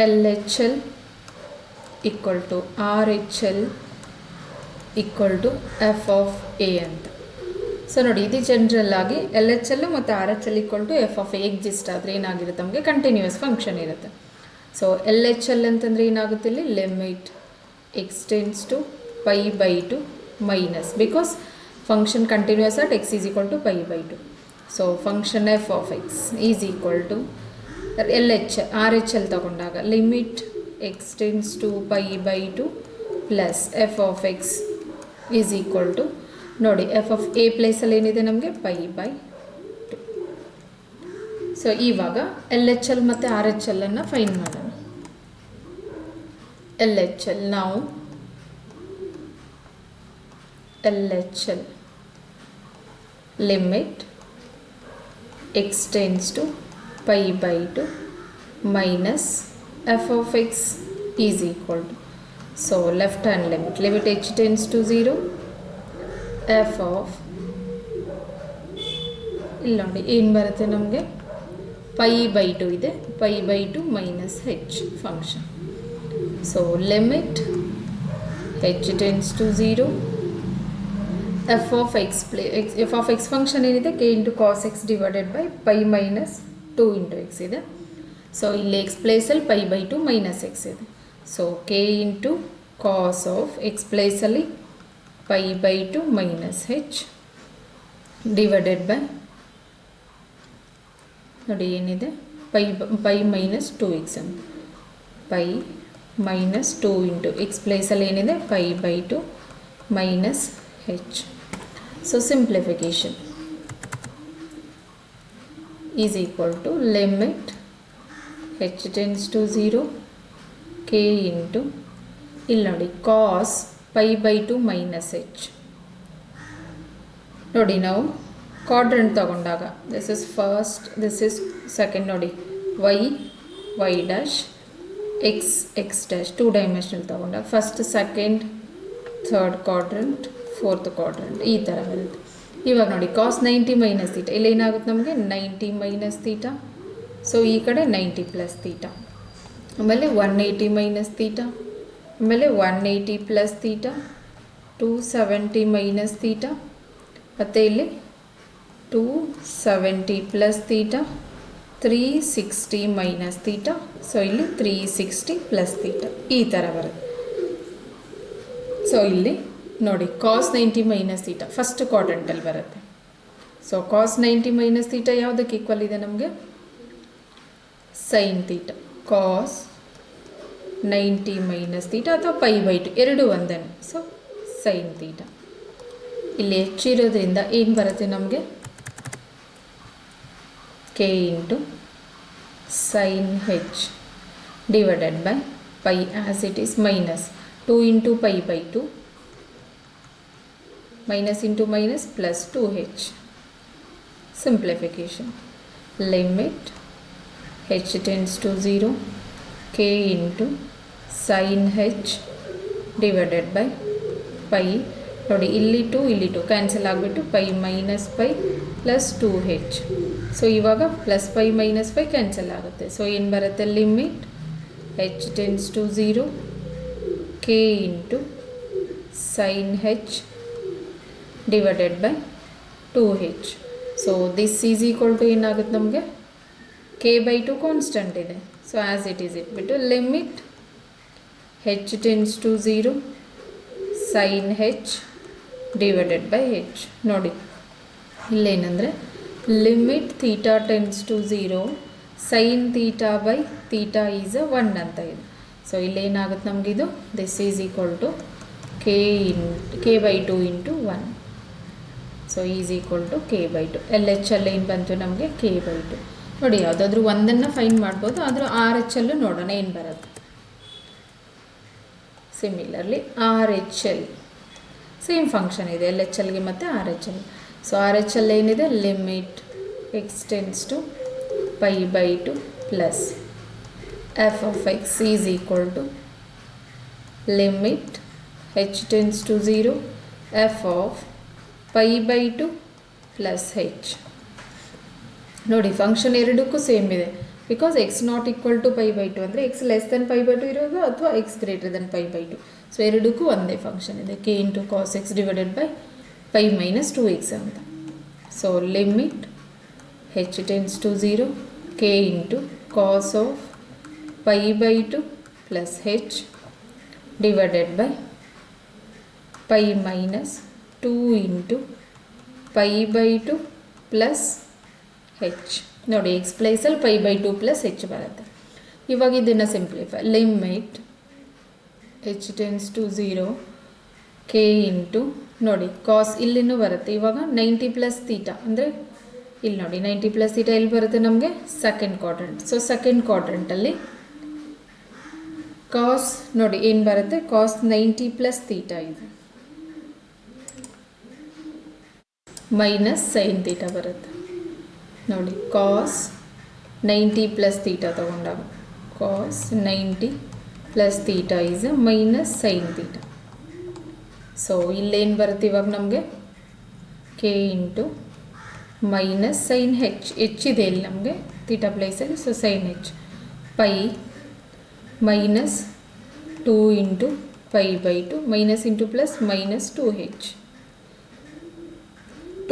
L H L equal to R H L equal to F of A ಅಂತ. So ನೋಡಿ, ಇದು general ಆಗಿ ಎಲ್ ಎಚ್ ಎಲ್ ಮತ್ತು R H L equal to F of a exist ಆದರೆ ಏನಾಗಿರುತ್ತೆ ನಮಗೆ ಕಂಟಿನ್ಯೂಯಸ್ ಫಂಕ್ಷನ್ ಇರುತ್ತೆ. ಸೊ ಎಲ್ ಎಚ್ ಎಲ್ ಅಂತಂದರೆ ಏನಾಗುತ್ತೆ ಇಲ್ಲಿ limit X tends to pi by two minus, because function continuous at X is equal to pi by two. So function F of X is equal to L H R H L ತಗೊಂಡಾಗ limit X tends to pi by two plus F of X is equal to ನೋಡಿ F of a ಪ್ಲೇಸಲ್ಲಿ ಏನಿದೆ ನಮಗೆ pi by two. So ಇವಾಗ L H L ಮತ್ತು R H ಎಲ್ಲನ್ನು fine ಮಾಡೋಣ. L H L ನಾವು L H L limit X tends to pi by two minus F of X is equal to, so left hand limit H tends to 0 F of ಇಲ್ಲಿ ನೋಡಿ ಏನು ಬರುತ್ತೆ ನಮಗೆ pi by two ಇದೆ, pi by two minus h function. So limit H tends to 0 F of x function ಏನಿದೆ k into cos x divided by pi minus 2 into x ಇದೆ. So ಇಲ್ಲಿ x ಪ್ಲೇಸಲ್ಲಿ pi by two minus x ಇದೆ. So k into cos of X ಪ್ಲೇಸಲ್ಲಿ pi by two minus h divided by ನೋಡಿ ಏನಿದೆ pi minus 2x ಅಂತ, pi minus 2 into x ಪ್ಲೇಸಲ್ಲಿ ಏನಿದೆ pi by two minus h. So simplification is equal to limit H tends to 0 k into ಇಲ್ಲಿ ನೋಡಿ cos pi by two minus h. ನೋಡಿ ನಾವು quadrant ತಗೊಂಡಾಗ this is first, this is second. ನೋಡಿ y dash x dash 2 dimensional ತಗೊಂಡಾಗ first second third quadrant fourth quadrant ಈ ಥರ ಬರುತ್ತೆ. ಇವಾಗ ನೋಡಿ ಕಾಸ್ 90 ಮೈನಸ್ ತೀಟ, ಇಲ್ಲಿ ಏನಾಗುತ್ತೆ ನಮಗೆ 90 ಮೈನಸ್ ತೀಟ. ಸೊ ಈ ಕಡೆ 90 ಪ್ಲಸ್ ತೀಟ, ಆಮೇಲೆ 180 ಮೈನಸ್ ತೀಟ, ಆಮೇಲೆ 180 ಪ್ಲಸ್ ತೀಟ, 270 ಮೈನಸ್ ತೀಟ, ಮತ್ತು ಇಲ್ಲಿ 270 plus theta, 360 minus theta. So ಇಲ್ಲಿ 360 ಪ್ಲಸ್ ತೀಟ ಈ ಥರ ಬರುತ್ತೆ. ಸೊ ಇಲ್ಲಿ ನೋಡಿ ಕಾಸ್ 90 ಮೈನಸ್ ತೀಟ ಫಸ್ಟ್ ಕ್ವಾಡ್ರೆಂಟಲ್ಲಿ ಬರುತ್ತೆ. ಸೊ ಕಾಸ್ 90 ಮೈನಸ್ ತೀಟ ಯಾವುದಕ್ಕೆ ಈಕ್ವಲ್ ಇದೆ ನಮಗೆ ಸೈನ್ ತೀಟ. ಕಾಸ್ 90 ಮೈನಸ್ ತೀಟ ಅಥವಾ ಪೈ ಬೈ ಟು ಎರಡು ಒಂದೇ. ಸೊ ಸೈನ್ ತೀಟ ಇಲ್ಲಿ ಹೆಚ್ಚಿರೋದ್ರಿಂದ ಏನು ಬರುತ್ತೆ ನಮಗೆ k into sign h divided by pi as it is minus 2 into pi by two minus into minus plus 2h. Simplification. Limit h tends to 0 k into sin h divided by pi. ನೋಡಿ ಇಲ್ಲಿ 2 cancel ಆಗಿಬಿಟ್ಟು pi minus pi plus 2h. So ಇವಾಗ plus pi minus pi cancel ಆಗುತ್ತೆ. So ಏನು ಬರುತ್ತೆ limit h tends to 0 k into sign h divided by 2h. So this is equal to ಏನಾಗುತ್ತೆ ನಮಗೆ k by 2 constant ಇದೆ. So as it is ಇಟ್ಬಿಟ್ಟು limit H tends to 0 sin h divided by h. ನೋಡಿ ಇಲ್ಲೇನೆಂದರೆ limit theta tends to 0 sign theta by theta is 1 ಅಂತ ಇದೆ. So ಇಲ್ಲೇನಾಗುತ್ತೆ ನಮಗಿದು this is equal to k by 2 into 1. So is equal to k by 2. L H L ಏನು ಬಂತು ನಮಗೆ k by 2. ನೋಡಿ ಯಾವುದಾದ್ರೂ ಒಂದನ್ನು ಫೈನ್ ಮಾಡ್ಬೋದು, ಆದರೂ ಆರ್ ಎಚ್ ಎಲ್ಲು ನೋಡೋಣ ಏನು ಬರುತ್ತೆ. Similarly R H L same function ಇದೆ ಎಲ್ ಎಚ್ ಎಲ್ಗೆ ಮತ್ತು R H L. So R H L ಏನಿದೆ limit X tends to pi by 2 plus F of X is equal to limit H tends to 0 F of pi by 2 plus h. ನೋಡಿ function ಎರಡಕ್ಕೂ same ಇದೆ, because x not equal to pi by 2 ಅಂದರೆ x less than pi by 2 ಇರೋದು ಅಥವಾ x greater than pi by 2. So ಎರಡಕ್ಕೂ ಒಂದೇ function ಇದೆ, k into cos x divided by pi minus 2x ಅಂತ. So limit H tends to 0 k into cos of pi by 2 plus h divided by pi minus 2 into pi by 2 plus h. ನೋಡಿ X ಪ್ಲೇಸಲ್ಲಿ pi by 2 plus ಹೆಚ್ ಬರುತ್ತೆ. ಇವಾಗ ಇದನ್ನು simplify, limit H tends to 0 k into ನೋಡಿ cos ಇಲ್ಲಿನೂ ಬರುತ್ತೆ. ಇವಾಗ 90 plus theta ಅಂದರೆ ಇಲ್ಲಿ ನೋಡಿ 90 ಪ್ಲಸ್ ತೀಟಾ ಎಲ್ಲಿ ಬರುತ್ತೆ ನಮಗೆ ಸೆಕೆಂಡ್ ಕ್ವಾಡ್ರೆಂಟ್. ಸೊ ಸೆಕೆಂಡ್ ಕ್ವಾಡ್ರೆಂಟಲ್ಲಿ ಕಾಸ್ ನೋಡಿ ಏನು ಬರುತ್ತೆ, ಕಾಸ್ 90 ಪ್ಲಸ್ ತೀಟಾ ಇದೆ ಮೈನಸ್ ಸೈನ್ ತೀಟಾ ಬರುತ್ತೆ. ನೋಡಿ ಕಾಸ್ 90 ಪ್ಲಸ್ ತೀಟಾ ತೊಗೊಂಡಾಗ cos 90 plus theta is minus sine theta. So ಇಲ್ಲೇನು ಬರುತ್ತೆ ಇವಾಗ ನಮಗೆ k into minus sign h ಇದೆ ಇಲ್ಲಿ ನಮಗೆ ತೀಟಾ ಪ್ಲೇಸಲ್ಲಿ. So sine h pi minus 2 into pi by 2 minus into plus minus 2h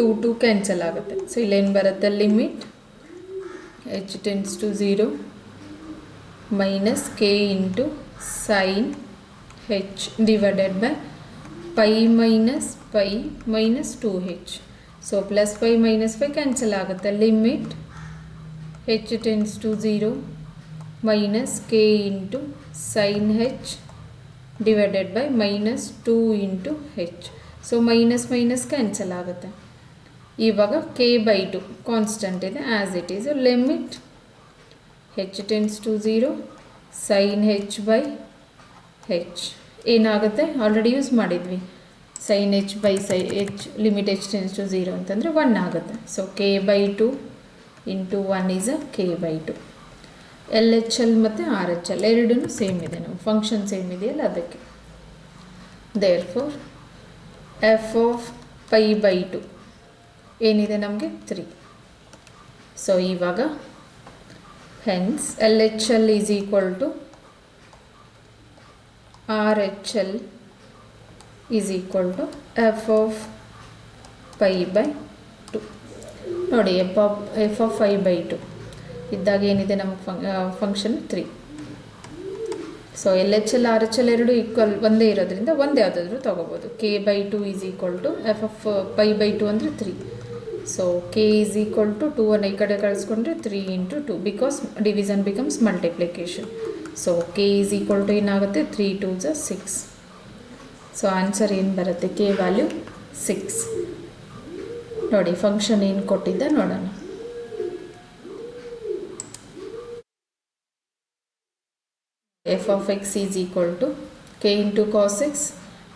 2 cancel ಆಗುತ್ತೆ. ಸೊ ಇಲ್ಲೇನು ಬರುತ್ತೆ limit H tends to 0 minus k into sign h divided by pi minus 2h. So plus pi minus 5 cancel ಆಗುತ್ತೆ. Limit H tends to 0 minus k into sign h divided by minus 2 into h. So minus minus cancel ಆಗುತ್ತೆ. ಇವಾಗ k by 2 constant ಇದೆ as it is. Limit H tends to 0 sin h by h ಏನಾಗುತ್ತೆ already use ಮಾಡಿದ್ವಿ, sin h by H limit H tends to 0 ಅಂತಂದರೆ 1 ಆಗುತ್ತೆ. So k by 2 into 1 is uh k by 2. L H L ಮತ್ತು R H L ಎರಡೂ same ಇದೆ, ನಮ್ಮ function same ಇದೆಯಲ್ಲ ಅದಕ್ಕೆ. Therefore f of pi by 2 ಏನಿದೆ ನಮಗೆ 3. ಸೊ ಇವಾಗ hence L H L is equal to R H L is equal to F of pi by 2. ನೋಡಿ ಎಫ್ ಆಫ್ ಪೈ ಬೈ 2 ಇದ್ದಾಗ ಏನಿದೆ ನಮಗೆ function 3. So L H L R H L ಎರಡು equal ಒಂದೇ ಇರೋದ್ರಿಂದ ಒಂದು ಯಾವುದಾದ್ರೂ ತೊಗೋಬೋದು. K by 2 is equal to F of pi by 2 ಅಂದರೆ 3. So K is equal to 2 ಈ ಕಡೆ ಕಳಿಸ್ಕೊಂಡ್ರೆ 3 into 2 because division becomes multiplication. So K is equal to ಏನಾಗುತ್ತೆ 3 2 6. ಸೊ ಆನ್ಸರ್ ಏನು ಬರುತ್ತೆ, ಕೆ ವ್ಯಾಲ್ಯೂ 6. ನೋಡಿ ಫಂಕ್ಷನ್ ಏನು ಕೊಟ್ಟಿದ್ದ ನೋಡೋಣ. F of X is equal to k into cos x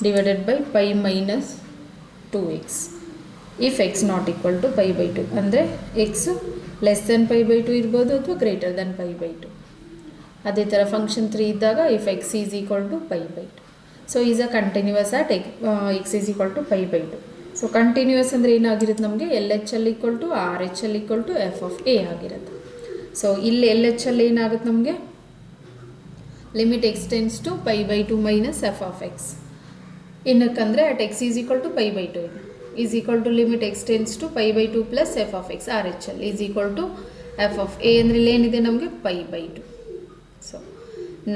divided by pi minus 2x. If x not equal to pi by 2 ಅಂದರೆ x less than pi by 2 ಇರ್ಬೋದು ಅಥವಾ greater than pi by 2. ಅದೇ ಥರ function 3 ಇದ್ದಾಗ if X is equal to pi by 2. So is a continuous at x is equal to pi by 2. So continuous ಅಂದರೆ ಏನಾಗಿರುತ್ತೆ ನಮಗೆ L H L equal to R H L equal to F of a ಆಗಿರುತ್ತೆ. So ಇಲ್ಲಿ L H L ಏನಾಗುತ್ತೆ ನಮಗೆ limit X tends to pi by 2 minus F of x. ಏನಕ್ಕಂದರೆ at X is equal to pi by 2 ಇದೆ is equal to limit X tends to pi by 2 plus F of x R H L is equal to F of a ಅಂದರೆ ಇಲ್ಲಿ ಏನಿದೆ ನಮಗೆ pi by 2. So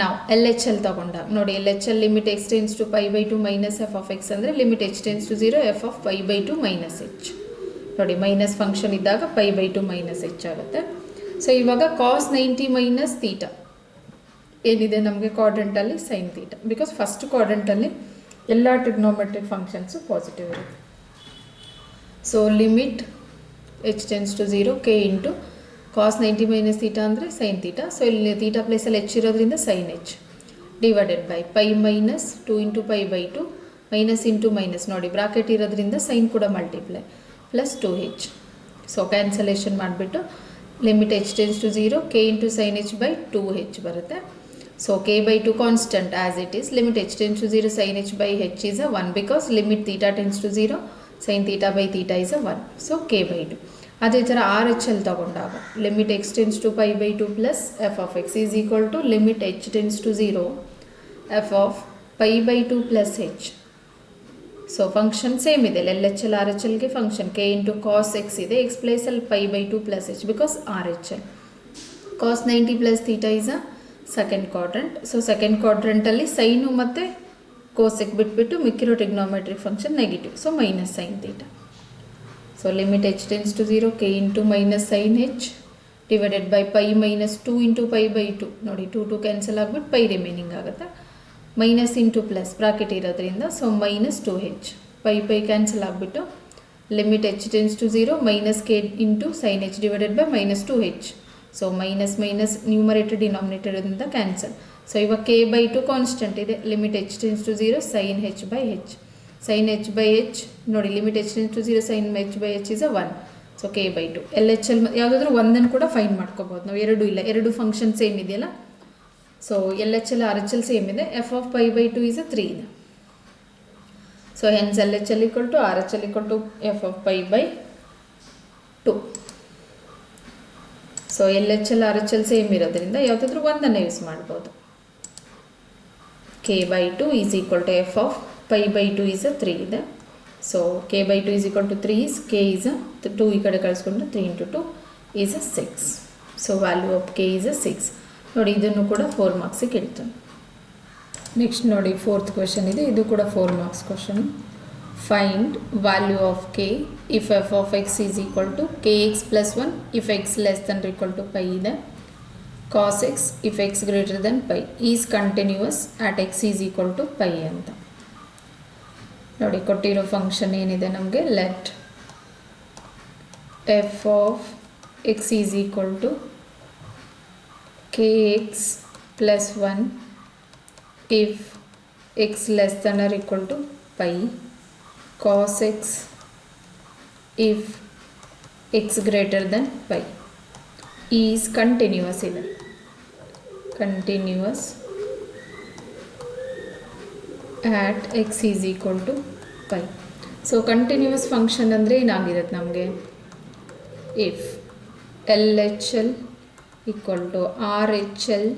ನಾವು L H L ತೊಗೊಂಡಾಗ ನೋಡಿ L H L limit X tends to pi by 2 minus F of X ಅಂದರೆ limit H tends to 0 F of pi by 2 minus h. ನೋಡಿ minus function ಇದ್ದಾಗ pi by 2 minus h ಆಗುತ್ತೆ. So ಇವಾಗ cos 90 minus theta ಏನಿದೆ ನಮಗೆ ಕ್ವಾಡ್ರೆಂಟಲ್ಲಿ sine theta, because first ಕ್ವಾಡ್ರೆಂಟಲ್ಲಿ ಎಲ್ಲ ಟ್ರಿಗ್ನೋಮೆಟ್ರಿಕ್ ಫಂಕ್ಷನ್ಸು ಪಾಸಿಟಿವ್ ಇರುತ್ತೆ. So limit H tends to 0 k into cos 90 minus theta ಅಂದರೆ ಸೈನ್ ತೀಟಾ. ಸೊ ಇಲ್ಲಿ ತೀಟಾ ಪ್ಲೇಸಲ್ಲಿ ಎಚ್ ಇರೋದ್ರಿಂದ sine h divided by pi minus 2 into pi by 2 minus into minus ನೋಡಿ bracket ಇರೋದ್ರಿಂದ sine ಕೂಡ multiply plus 2h. So cancellation ಮಾಡಿಬಿಟ್ಟು limit H tends to 0 k into sine h by 2h ಬರುತ್ತೆ. So k by 2 constant as it is. Limit H tends to 0 sine h by h is a 1 because limit theta tends to 0 sign theta by theta is a 1. So k by 2. ಅದೇ ಥರ R H L ತೊಗೊಂಡಾಗ limit X tends to pi by 2 plus F of X is equal to limit H tends to 0 F of π/2 plus h. So function same ಇದೆ, L H L R H ಎಲ್ಗೆ function k into cos x ಇದೆ, x ಪ್ಲೇಸಲ್ಲಿ π/2 plus h because R H L. Cos 90 plus theta is a second quadrant. So second ಕ್ವಾಡ್ರಂಟಲ್ಲಿ sin ಮತ್ತು cosec ಬಿಟ್ಬಿಟ್ಟು ಮಿಕ್ಕಿರೋ trigonometric function negative, so minus sin theta. So limit h tends to 0 k into minus sign h divided by pi minus 2 into π/2. ನೋಡಿ 2 cancel ಆಗಿಬಿಟ್ಟು pi remaining ಆಗುತ್ತೆ, minus into plus bracket ಇರೋದ್ರಿಂದ, so minus 2h. Pi cancel ಆಗಿಬಿಟ್ಟು limit h tends to 0 minus k into sign h divided by minus 2h. So minus minus numerator ಡಿನಾಮಿನೇಟರಿಂದ cancel. So ಇವಾಗ k/2 constant ಇದೆ, limit h tends to 0 sin h/h. Sin h/h ನೋಡಿ, limit h tends to 0 sin h/h is 1. So k/2 L H L ಯಾವುದಾದ್ರೂ ಒಂದನ್ನು ಕೂಡ find ಮಾಡ್ಕೋಬೋದು ನಾವು, ಎರಡೂ ಇಲ್ಲ, ಎರಡು ಫಂಕ್ಷನ್ ಸೇಮ್ ಇದೆಯಲ್ಲ. So L H L R H L same ಇದೆ, ಎಫ್ ಆಫ್ π/2 ಇಸ್ 3 ಇದೆ. So hence L H L equal to R H L equal to F of π/2. So L H L R H L same ಇರೋದ್ರಿಂದ ಯಾವುದಾದ್ರೂ ಒಂದನ್ನು use ಮಾಡ್ಬೋದು. k/2 is equal to F of π/2 is 3 ಇದೆ. So k/2 is equal to 3 is k is 2 ಈ ಕಡೆ ಕಳಿಸ್ಕೊಂಡು 3 into 2 is 6. So value of k is 6. ನೋಡಿ ಇದನ್ನು ಕೂಡ 4 ಮಾರ್ಕ್ಸಿಗೆ ಕೇಳ್ತಾನೆ. ನೆಕ್ಸ್ಟ್ ನೋಡಿ 4th ಕ್ವೆಶನ್ ಇದೆ, ಇದು ಕೂಡ 4 marks question. Find value of k if f of X is equal to kx plus 1 if X less than equal to pi ಇದೆ. Cos x if x greater than pi is continuous at x is equal to pi ಅಂತ. ನೋಡಿ ಕೊಟ್ಟಿರೋ function ಏನಿದೆ ನಮಗೆ, let F of X is equal to kx plus 1 if x less than or equal to pi, cos x if x greater than pi is continuous ಇದೆ, continuous at x is equal to pi. So continuous function ಅಂದರೆ ಏನಾಗಿರುತ್ತೆ ನಮಗೆ, if L H L equal to R H L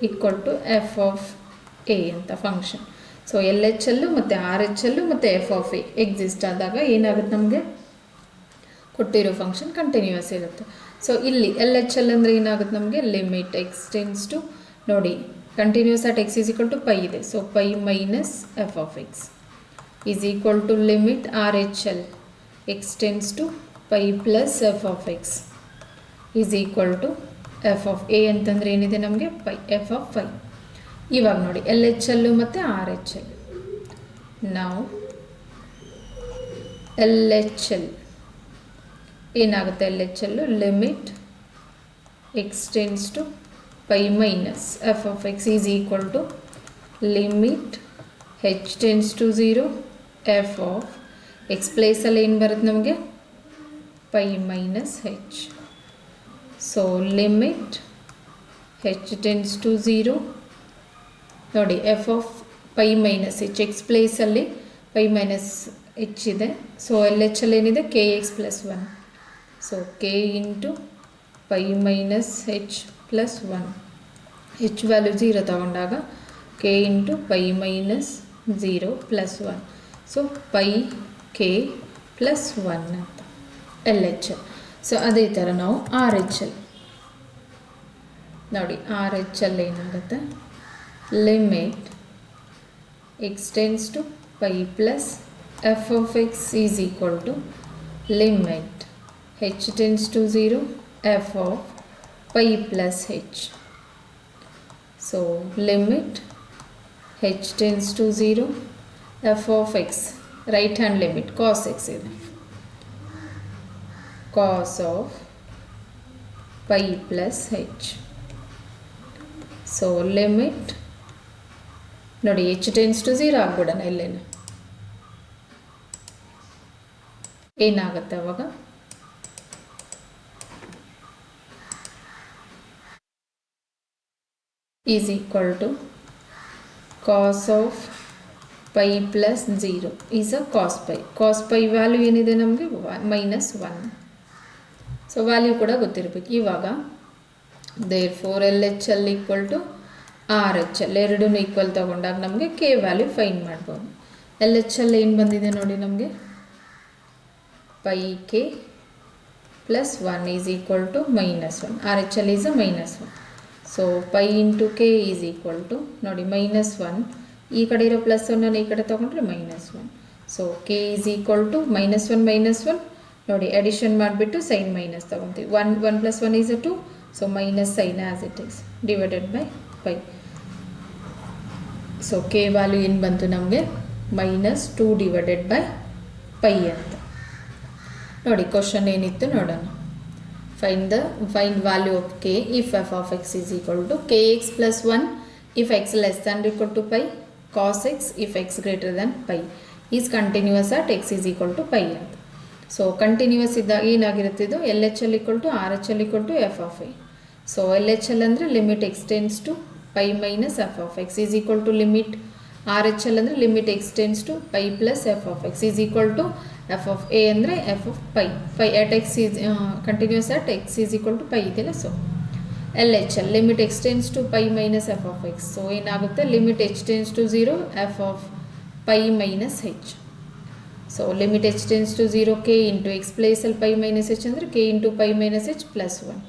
equal to F of A ಅಂತ function. So L H L ಮತ್ತು R H L ಮತ್ತು F of a exist ಆದಾಗ ಏನಾಗುತ್ತೆ ನಮಗೆ, ಕೊಟ್ಟಿರೋ ಫಂಕ್ಷನ್ ಕಂಟಿನ್ಯೂಯಸ್ ಇರುತ್ತೆ. ಸೊ ಇಲ್ಲಿ ಎಲ್ ಎಚ್ ಎಲ್ ಅಂದರೆ ಏನಾಗುತ್ತೆ ನಮಗೆ, ಲಿಮಿಟ್ ಎಕ್ಸ್ ಟೆನ್ಸ್ ಟು, ನೋಡಿ continuous at X is equal to pi ಇದೆ, so pi minus F of X is equal to limit R H L x tends to pi plus F of X is equal to F of a ಅಂತಂದರೆ ಏನಿದೆ ನಮಗೆ, pi F of pi. ಇವಾಗ ನೋಡಿ L H L ಮತ್ತು R H L, ನಾವು L H L ಏನಾಗುತ್ತೆ, L H L limit X tends to pi minus F of X is equal to limit H tends to 0 F of X ಪ್ಲೇಸಲ್ಲಿ ಏನು ಬರುತ್ತೆ ನಮಗೆ, pi minus h. So limit H tends to 0, ನೋಡಿ F of pi minus h, x ಪ್ಲೇಸಲ್ಲಿ pi minus h ಇದೆ. So L H ಅಲ್ಲಿ ಏನಿದೆ, k X plus 1. So k into pi minus h plus 1, h value 0 ತಗೊಂಡಾಗ k into pi minus 0 plus 1. So pi k plus 1 ಅಂತ L H L. So ಅದೇ ಥರ ನಾವು R H L ನೋಡಿ, R H L ಏನಾಗುತ್ತೆ, limit X tends to pi plus F of X is equal to limit H tends to 0 F of pi plus H. So limit H tends to 0 F of X, right hand limit cos x ಇದೆ, cos of pi plus h. So limit ನೋಡಿ h tends to 0 ಆಗ್ಬಿಡೋಣ, ಇಲ್ಲೇನು ಏನಾಗುತ್ತೆ ಅವಾಗ, is equal to cos of pi plus 0 is a cos pi. Cos pi value ಏನಿದೆ ನಮಗೆ, minus 1. So value ಕೂಡ ಗೊತ್ತಿರಬೇಕು. ಇವಾಗ therefore L H L equal to R H L ಎರಡೂ ಈಕ್ವಲ್ ತೊಗೊಂಡಾಗ ನಮಗೆ ಕೆ ವ್ಯಾಲ್ಯೂ ಫೈನ್ ಮಾಡ್ಬೋದು. L H L ಏನು ಬಂದಿದೆ ನೋಡಿ ನಮಗೆ pi k plus 1 is equal to -1. R H L is a -1. So pi into k is equal to ನೋಡಿ -1, ಈ ಕಡೆ ಇರೋ +1 ಈ ಕಡೆ ತೊಗೊಂಡ್ರೆ -1. So K is equal to -1 ನೋಡಿ ಅಡಿಷನ್ ಮಾಡಿಬಿಟ್ಟು ಸೈನ್ ಮೈನಸ್ ತೊಗೊತೀವಿ. 1 + 1 is 2. So minus sign as it is divided by pi. So k value ಏನು ಬಂತು ನಮಗೆ -2 ಡಿವೈಡೆಡ್ ಬೈ ಪೈ ಅಂತ. ನೋಡಿ ಕ್ವಶನ್ ಏನಿತ್ತು ನೋಡೋಣ. Find value of k if f of X is equal to kx + 1 if X less than equal to pi, cos x if x greater than pi is continuous at X is equal to pi ಅಂತ. So continuous ಇದ್ದಾಗ ಏನಾಗಿರುತ್ತೆ ಇದು L H L equal to R H L equal to F of I. So L H L ಅಂದರೆ limit X tends to pi minus F of X is equal to limit R H L ಅಂದರೆ limit X tends to pi plus F of X is equal to F of a ಅಂದರೆ f of pi at x is continuous at X is equal to pi ಇದೆಯಲ್ಲ. So L H L limit X tends to pi minus F of x. So ಏನಾಗುತ್ತೆ limit H tends to 0 F of pi minus h. So limit H tends to 0 k into x ಪ್ಲೇಸಲ್ಲಿ pi minus h ಅಂದರೆ k into pi minus h plus 1.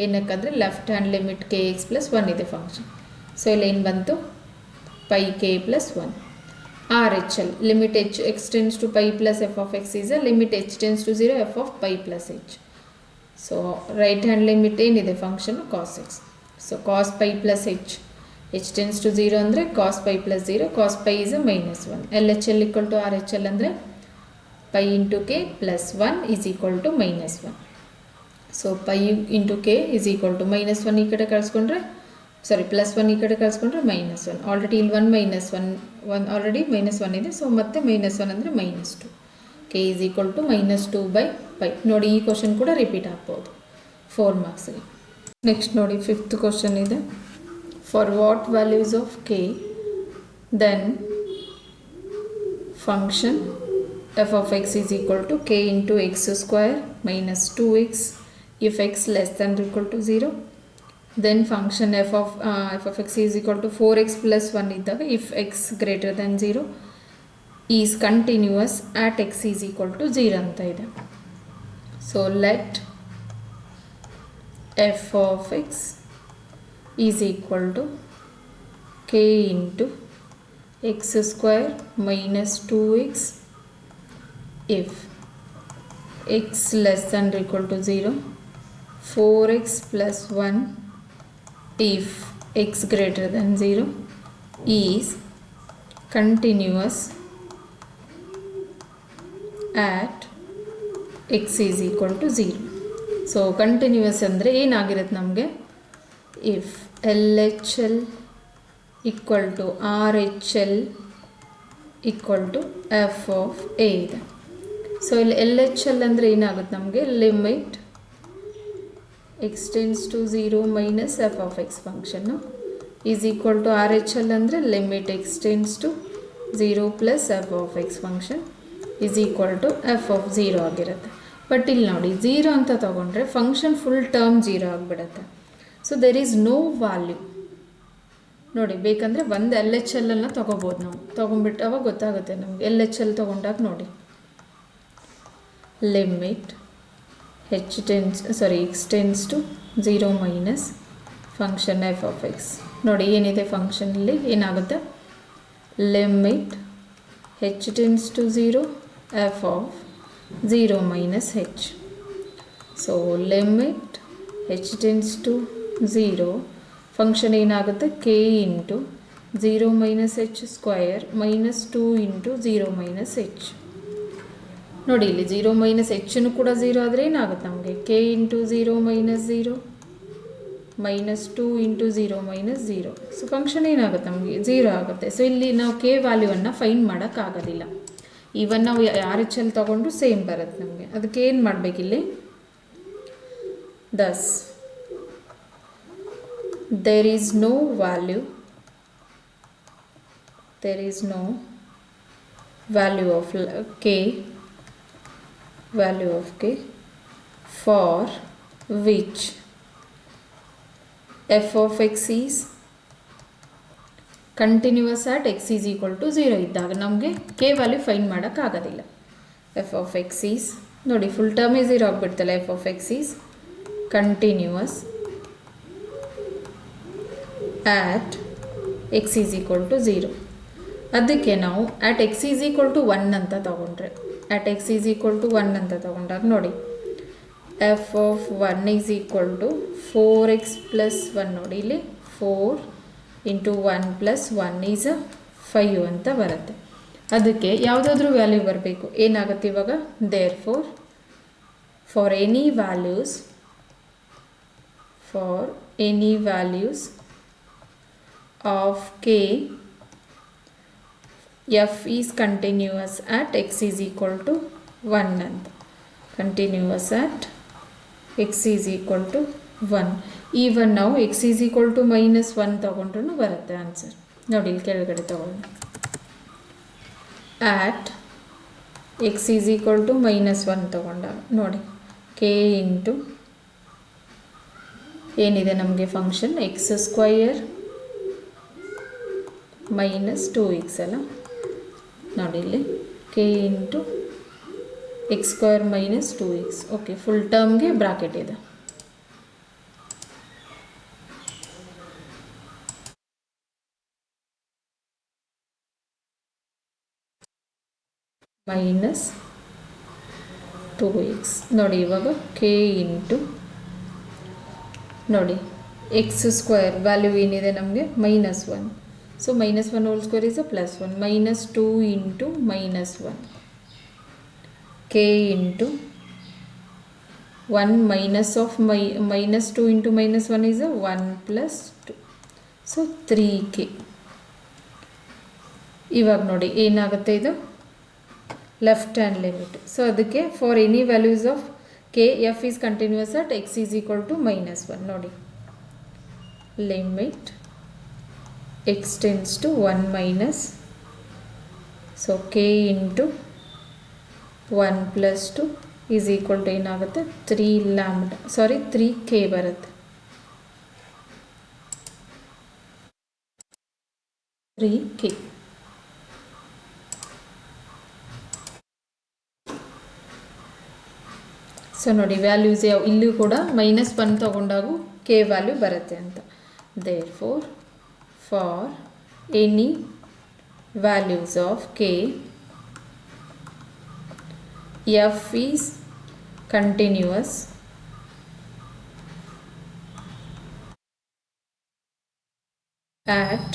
ಏನಕ್ಕಂದರೆ left hand limit k X plus 1 ಇದೆ function. So ಇಲ್ಲಿ ಏನು ಬಂತು pi k plus 1. R H L limit h x tends to pi plus F of X is uh limit H tends to 0 F of pi plus h. So right hand limit ಏನಿದೆ function cos x. So cos pi plus h tends to 0 ಅಂದರೆ cos pi plus 0, cos pi is a -1. L H L equal to R H L ಅಂದರೆ pi into k plus 1 is equal to -1. So pi into k is equal to -1 ಈ ಕಡೆ ಕಳಿಸ್ಕೊಂಡ್ರೆ +1 ಈ ಕಡೆ ಕಳಿಸ್ಕೊಂಡ್ರೆ -1. Already ಇಲ್ಲಿ 1 already -1 ಇದೆ. So ಮತ್ತೆ -1 ಅಂದರೆ -2. K is equal to -2 by pi. ನೋಡಿ ಈ ಕ್ವಶನ್ ಕೂಡ ರಿಪೀಟ್ ಆಗ್ಬೋದು 4 ಮಾರ್ಕ್ಸ್ಗೆ. ನೆಕ್ಸ್ಟ್ ನೋಡಿ 5th ಕ್ವಶನ್ ಇದೆ. For what values of k then function F of X is equal to k into x square minus 2x if x less than or equal to 0. Then function f of x is equal to 4x plus 1 ಇದ್ದಾಗ if x greater than 0 is continuous at x is equal to 0 ಅಂತ ಇದೆ. So let f of x is equal to k into x square minus 2x if x less than or equal to 0, 4x plus 1 if x greater than 0 is continuous at x is equal to 0. So continuous ಅಂದರೆ ಏನಾಗಿರುತ್ತೆ ನಮಗೆ if LHL equal to RHL equal to f of a ಇದೆ. So ಇಲ್ಲಿ LHL ಅಂದರೆ ಏನಾಗುತ್ತೆ ನಮಗೆ limit x tends to 0 minus f of x function is equal to RHL ಅಂದರೆ limit x tends to 0 plus f of x function is equal to f of 0 ಆಗಿರುತ್ತೆ. But ಇಲ್ಲಿ ನೋಡಿ 0 ಅಂತ ತಗೊಂಡ್ರೆ ಫಂಕ್ಷನ್ ಫುಲ್ ಟರ್ಮ್ 0 ಆಗಿಬಿಡುತ್ತೆ. So there is no value. ನೋಡಿ ಬೇಕಂದರೆ ಒಂದು ಎಲ್ ಎಚ್ ಎಲ್ಲನ್ನು ತೊಗೋಬೋದು ನಾವು. ತೊಗೊಂಡ್ಬಿಟ್ಟು ಅವಾಗ ಗೊತ್ತಾಗುತ್ತೆ ನಮಗೆ. ಎಲ್ ಎಚ್ ಎಲ್ ತೊಗೊಂಡಾಗ ನೋಡಿ limit x tends to 0 minus function f of x. ನೋಡಿ ಏನಿದೆ ಫಂಕ್ಷನಲ್ಲಿ ಏನಾಗುತ್ತೆ limit h tends to 0 f of 0 minus h. So limit h tends to 0 function ಏನಾಗುತ್ತೆ k into 0 minus h square minus 2 ಇಂಟು 0 minus h. ನೋಡಿ ಇಲ್ಲಿ 0 minus ಹೆಚ್ಚನ್ನು ಕೂಡ 0 ಆದರೆ ಏನಾಗುತ್ತೆ ನಮಗೆ ಕೆ ಇಂಟು 0 ಮೈನಸ್ 0 ಮೈನಸ್ 2 ಇಂಟು 0 ಮೈನಸ್ 0. ಸೊ ಫಂಕ್ಷನ್ ಏನಾಗುತ್ತೆ ನಮಗೆ 0 ಆಗುತ್ತೆ. ಸೊ ಇಲ್ಲಿ ನಾವು ಕೆ ವ್ಯಾಲ್ಯೂವನ್ನು ಫೈಂಡ್ ಮಾಡೋಕ್ಕಾಗೋದಿಲ್ಲ. ಈವನ್ ನಾವು ಆರ್ ಎಚ್ ಎಲ್ ತೊಗೊಂಡ್ರು ಸೇಮ್ ಬರುತ್ತೆ ನಮಗೆ. ಅದಕ್ಕೆ ಏನು ಮಾಡಬೇಕಿಲ್ಲಿ ದಸ್ there is no value of k for which f of x is continuous at x is equal to 0 ಇದ್ದಾಗ ನಮಗೆ ಕೆ ವ್ಯಾಲ್ಯೂ ಫೈಂಡ್ ಮಾಡೋಕ್ಕಾಗೋದಿಲ್ಲ. ಎಫ್ ಆಫ್ ಎಕ್ಸ್ ಈಸ್ ನೋಡಿ ಫುಲ್ ಟರ್ಮೇ 0 ಆಗಿಬಿಡ್ತಲ್ಲ. F of X is continuous at x is equal to 0. ಅದಕ್ಕೆ ನಾವು at x is equal to 1 ಅಂತ ತೊಗೊಂಡ್ರೆ, at x is equal to 1 ಅಂತ ತೊಗೊಂಡಾಗ ನೋಡಿ F of 1 is equal to 4x plus 1 ನೋಡಿ ಇಲ್ಲಿ 4 ಇಂಟು 1 ಪ್ಲಸ್ 1 ಈಸ್ 5 ಅಂತ ಬರುತ್ತೆ. ಅದಕ್ಕೆ ಯಾವುದಾದ್ರೂ ವ್ಯಾಲ್ಯೂ ಬರಬೇಕು. ಏನಾಗುತ್ತೆ ಇವಾಗ therefore any values of k f is continuous at x is equal to 1 ಅಂತ. Continuous at x is equal to 1. Even ನಾವು ಎಕ್ಸ್ ಈಸ್ ಈಕ್ವಲ್ ಟು -1 ತೊಗೊಂಡ್ರೂ ಬರುತ್ತೆ ಆನ್ಸರ್. ನೋಡಿ ಇಲ್ಲಿ ಕೆಳಗಡೆ ತೊಗೊಂಡು at x is equal to -1 ತೊಗೊಂಡಾಗ ನೋಡಿ ಕೆ ಇಂಟು ಏನಿದೆ ನಮಗೆ function X square minus 2x ಅಲ್ಲ. ನೋಡಿ ಇಲ್ಲಿ k into x square minus 2x. Okay, full ಟರ್ಮ್ಗೆ ಬ್ರಾಕೆಟ್ ಇದೆ. ಮೈನಸ್ 2x ನೋಡಿ ಇವಾಗ ಕೆ ಇಂಟು ನೋಡಿ ಎಕ್ಸ್ ಸ್ಕ್ವೇರ್ ವ್ಯಾಲ್ಯೂ ಏನಿದೆ ನಮಗೆ -1. So -1 whole square is +1 -2 into -1 k into 1 minus of -2 into -1 is 1 plus 2. So 3k. ಇವಾಗ ನೋಡಿ ಏನಾಗುತ್ತೆ ಇದು ಲೆಫ್ಟ್ ಹ್ಯಾಂಡ್ ಲಿಮಿಟ್. ಸೊ ಅದಕ್ಕೆ for any values of k f is continuous at X is equal to -1 ನೋಡಿ limit x tends to 1 minus, so k into 1 plus 2 is equal to ಏನಾಗುತ್ತೆ 3k ಬರುತ್ತೆ. 3k. So ನೋಡಿ values ಯಾವ ಇಲ್ಲೂ ಕೂಡ -1 ತಗೊಂಡಾಗೂ k value ಬರುತ್ತೆ ಅಂತ. Therefore for any values of k f is continuous at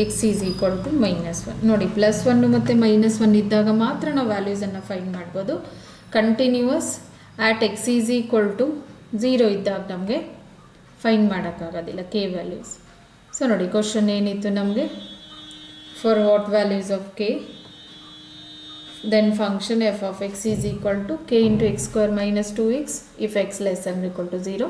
x is equal to -1 ನೋಡಿ +1 ಮತ್ತು -1 ಇದ್ದಾಗ ಮಾತ್ರ ನಾವು ವ್ಯಾಲ್ಯೂಸನ್ನು ಫೈಂಡ್ ಮಾಡ್ಬೋದು. Continuous at x is equal to 0 ಇದ್ದಾಗ ನಮಗೆ ಫೈಂಡ್ ಮಾಡೋಕ್ಕಾಗೋದಿಲ್ಲ ಕೆ ವ್ಯಾಲ್ಯೂಸ್. ಸೊ ನೋಡಿ ಕ್ವಶನ್ ಏನಿತ್ತು ನಮಗೆ for what values of k then function F of X is equal to k into x square minus 2x if X less than equal to 0,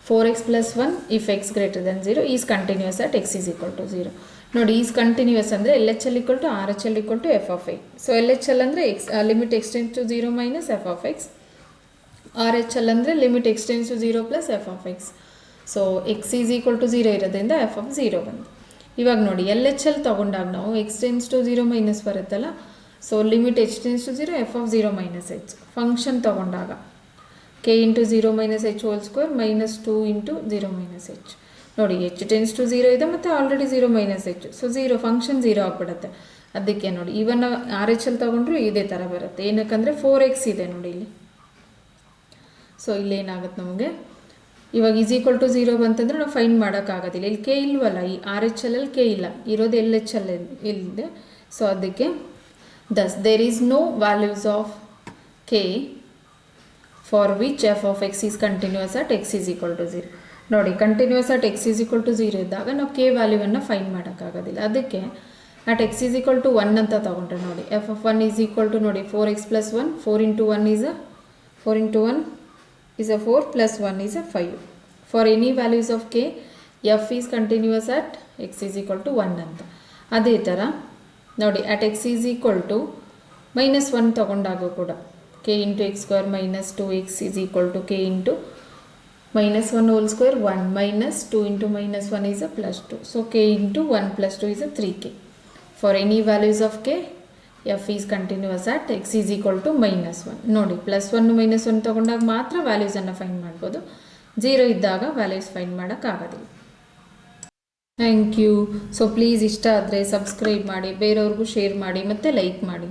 4x plus 1 if x greater than 0 is continuous at X is equal to 0. ನೋಡಿ is continuous ಅಂದರೆ L H L equal to R H L equal to F of x. So L H L ಅಂದರೆ limit x tends to 0 minus F of x. R H L ಅಂದರೆ limit x tends to 0 plus F of x. So x is equal to 0 ಇರೋದ್ರಿಂದ F of 0 ಬಂದು. ಇವಾಗ ನೋಡಿ L H L ತೊಗೊಂಡಾಗ ನಾವು x tends to 0 minus ಬರುತ್ತಲ್ಲ. So limit x tends to 0 F of 0 minus h. Function ತೊಗೊಂಡಾಗ k into 0 minus h whole square -2 ಇಂಟು 0 minus h. ನೋಡಿ ಎಚ್ ಟೆನ್ಸ್ ಟು 0 ಇದೆ ಮತ್ತು already 0 minus h. So 0 function 0 ಆಗಿಬಿಡುತ್ತೆ. ಅದಕ್ಕೆ ನೋಡಿ ಇವನ್ ಆರ್ ಎಚ್ ಎಲ್ ತೊಗೊಂಡ್ರು ಇದೇ ಥರ ಬರುತ್ತೆ. ಏನಕ್ಕಂದರೆ 4x ಇದೆ ನೋಡಿ ಇಲ್ಲಿ. ಸೊ ಇಲ್ಲೇನಾಗುತ್ತೆ ನಮಗೆ ಇವಾಗ ಈಸ್ ಈಕ್ವಲ್ ಟು 0 ಬಂತಂದರೆ ನಾವು ಫೈಂಡ್ ಮಾಡೋಕ್ಕಾಗೋದಿಲ್ಲ. ಇಲ್ಲಿ ಕೆ ಇಲ್ವಲ್ಲ, ಈ ಆರ್ ಎಚ್ ಎಲ್ ಅಲ್ಲಿ ಕೆ ಇಲ್ಲ, ಇರೋದು ಎಲ್ ಎಚ್ ಎಲ್ ಇಲ್ಲಿದೆ. ಸೊ ಅದಕ್ಕೆ thus there is no values of k for which f of X is continuous at X is equal to 0. ನೋಡಿ continuous at X is equal to 0 ಇದ್ದಾಗ ನಾವು k ವ್ಯಾಲ್ಯೂವನ್ನು find ಮಾಡೋಕ್ಕಾಗೋದಿಲ್ಲ. ಅದಕ್ಕೆ at X is equal to 1 ಅಂತ ತೊಗೊಂಡ್ರೆ ನೋಡಿ F of 1 is equal to ನೋಡಿ 4x plus 1, 4 into 1 is 4 plus 1 is a 5. For any values of k, f is continuous at x is equal to 1 ಅಂತ. ಅದೇ ಥರ ನೋಡಿ at x is equal to -1 ತಗೊಂಡಾಗ ಕೂಡ k into x square minus 2x is equal to k into -1 whole square 1 minus 2 into -1 is a +2. So k into 1 plus 2 is a 3k. For any values of k, f is continuous at x is equal to -1. ನೋಡಿ +1 -1 ತಗೊಂಡಾಗ ಮಾತ್ರ ವ್ಯಾಲ್ಯೂಸನ್ನು find ಮಾಡ್ಬೋದು. 0 ಇದ್ದಾಗ values find ಮಾಡೋಕ್ಕಾಗೋದಿಲ್ಲ. Thank you. So please ಇಷ್ಟ ಆದರೆ subscribe ಮಾಡಿ, ಬೇರೆಯವ್ರಿಗೂ ಶೇರ್ ಮಾಡಿ ಮತ್ತು ಲೈಕ್ ಮಾಡಿ.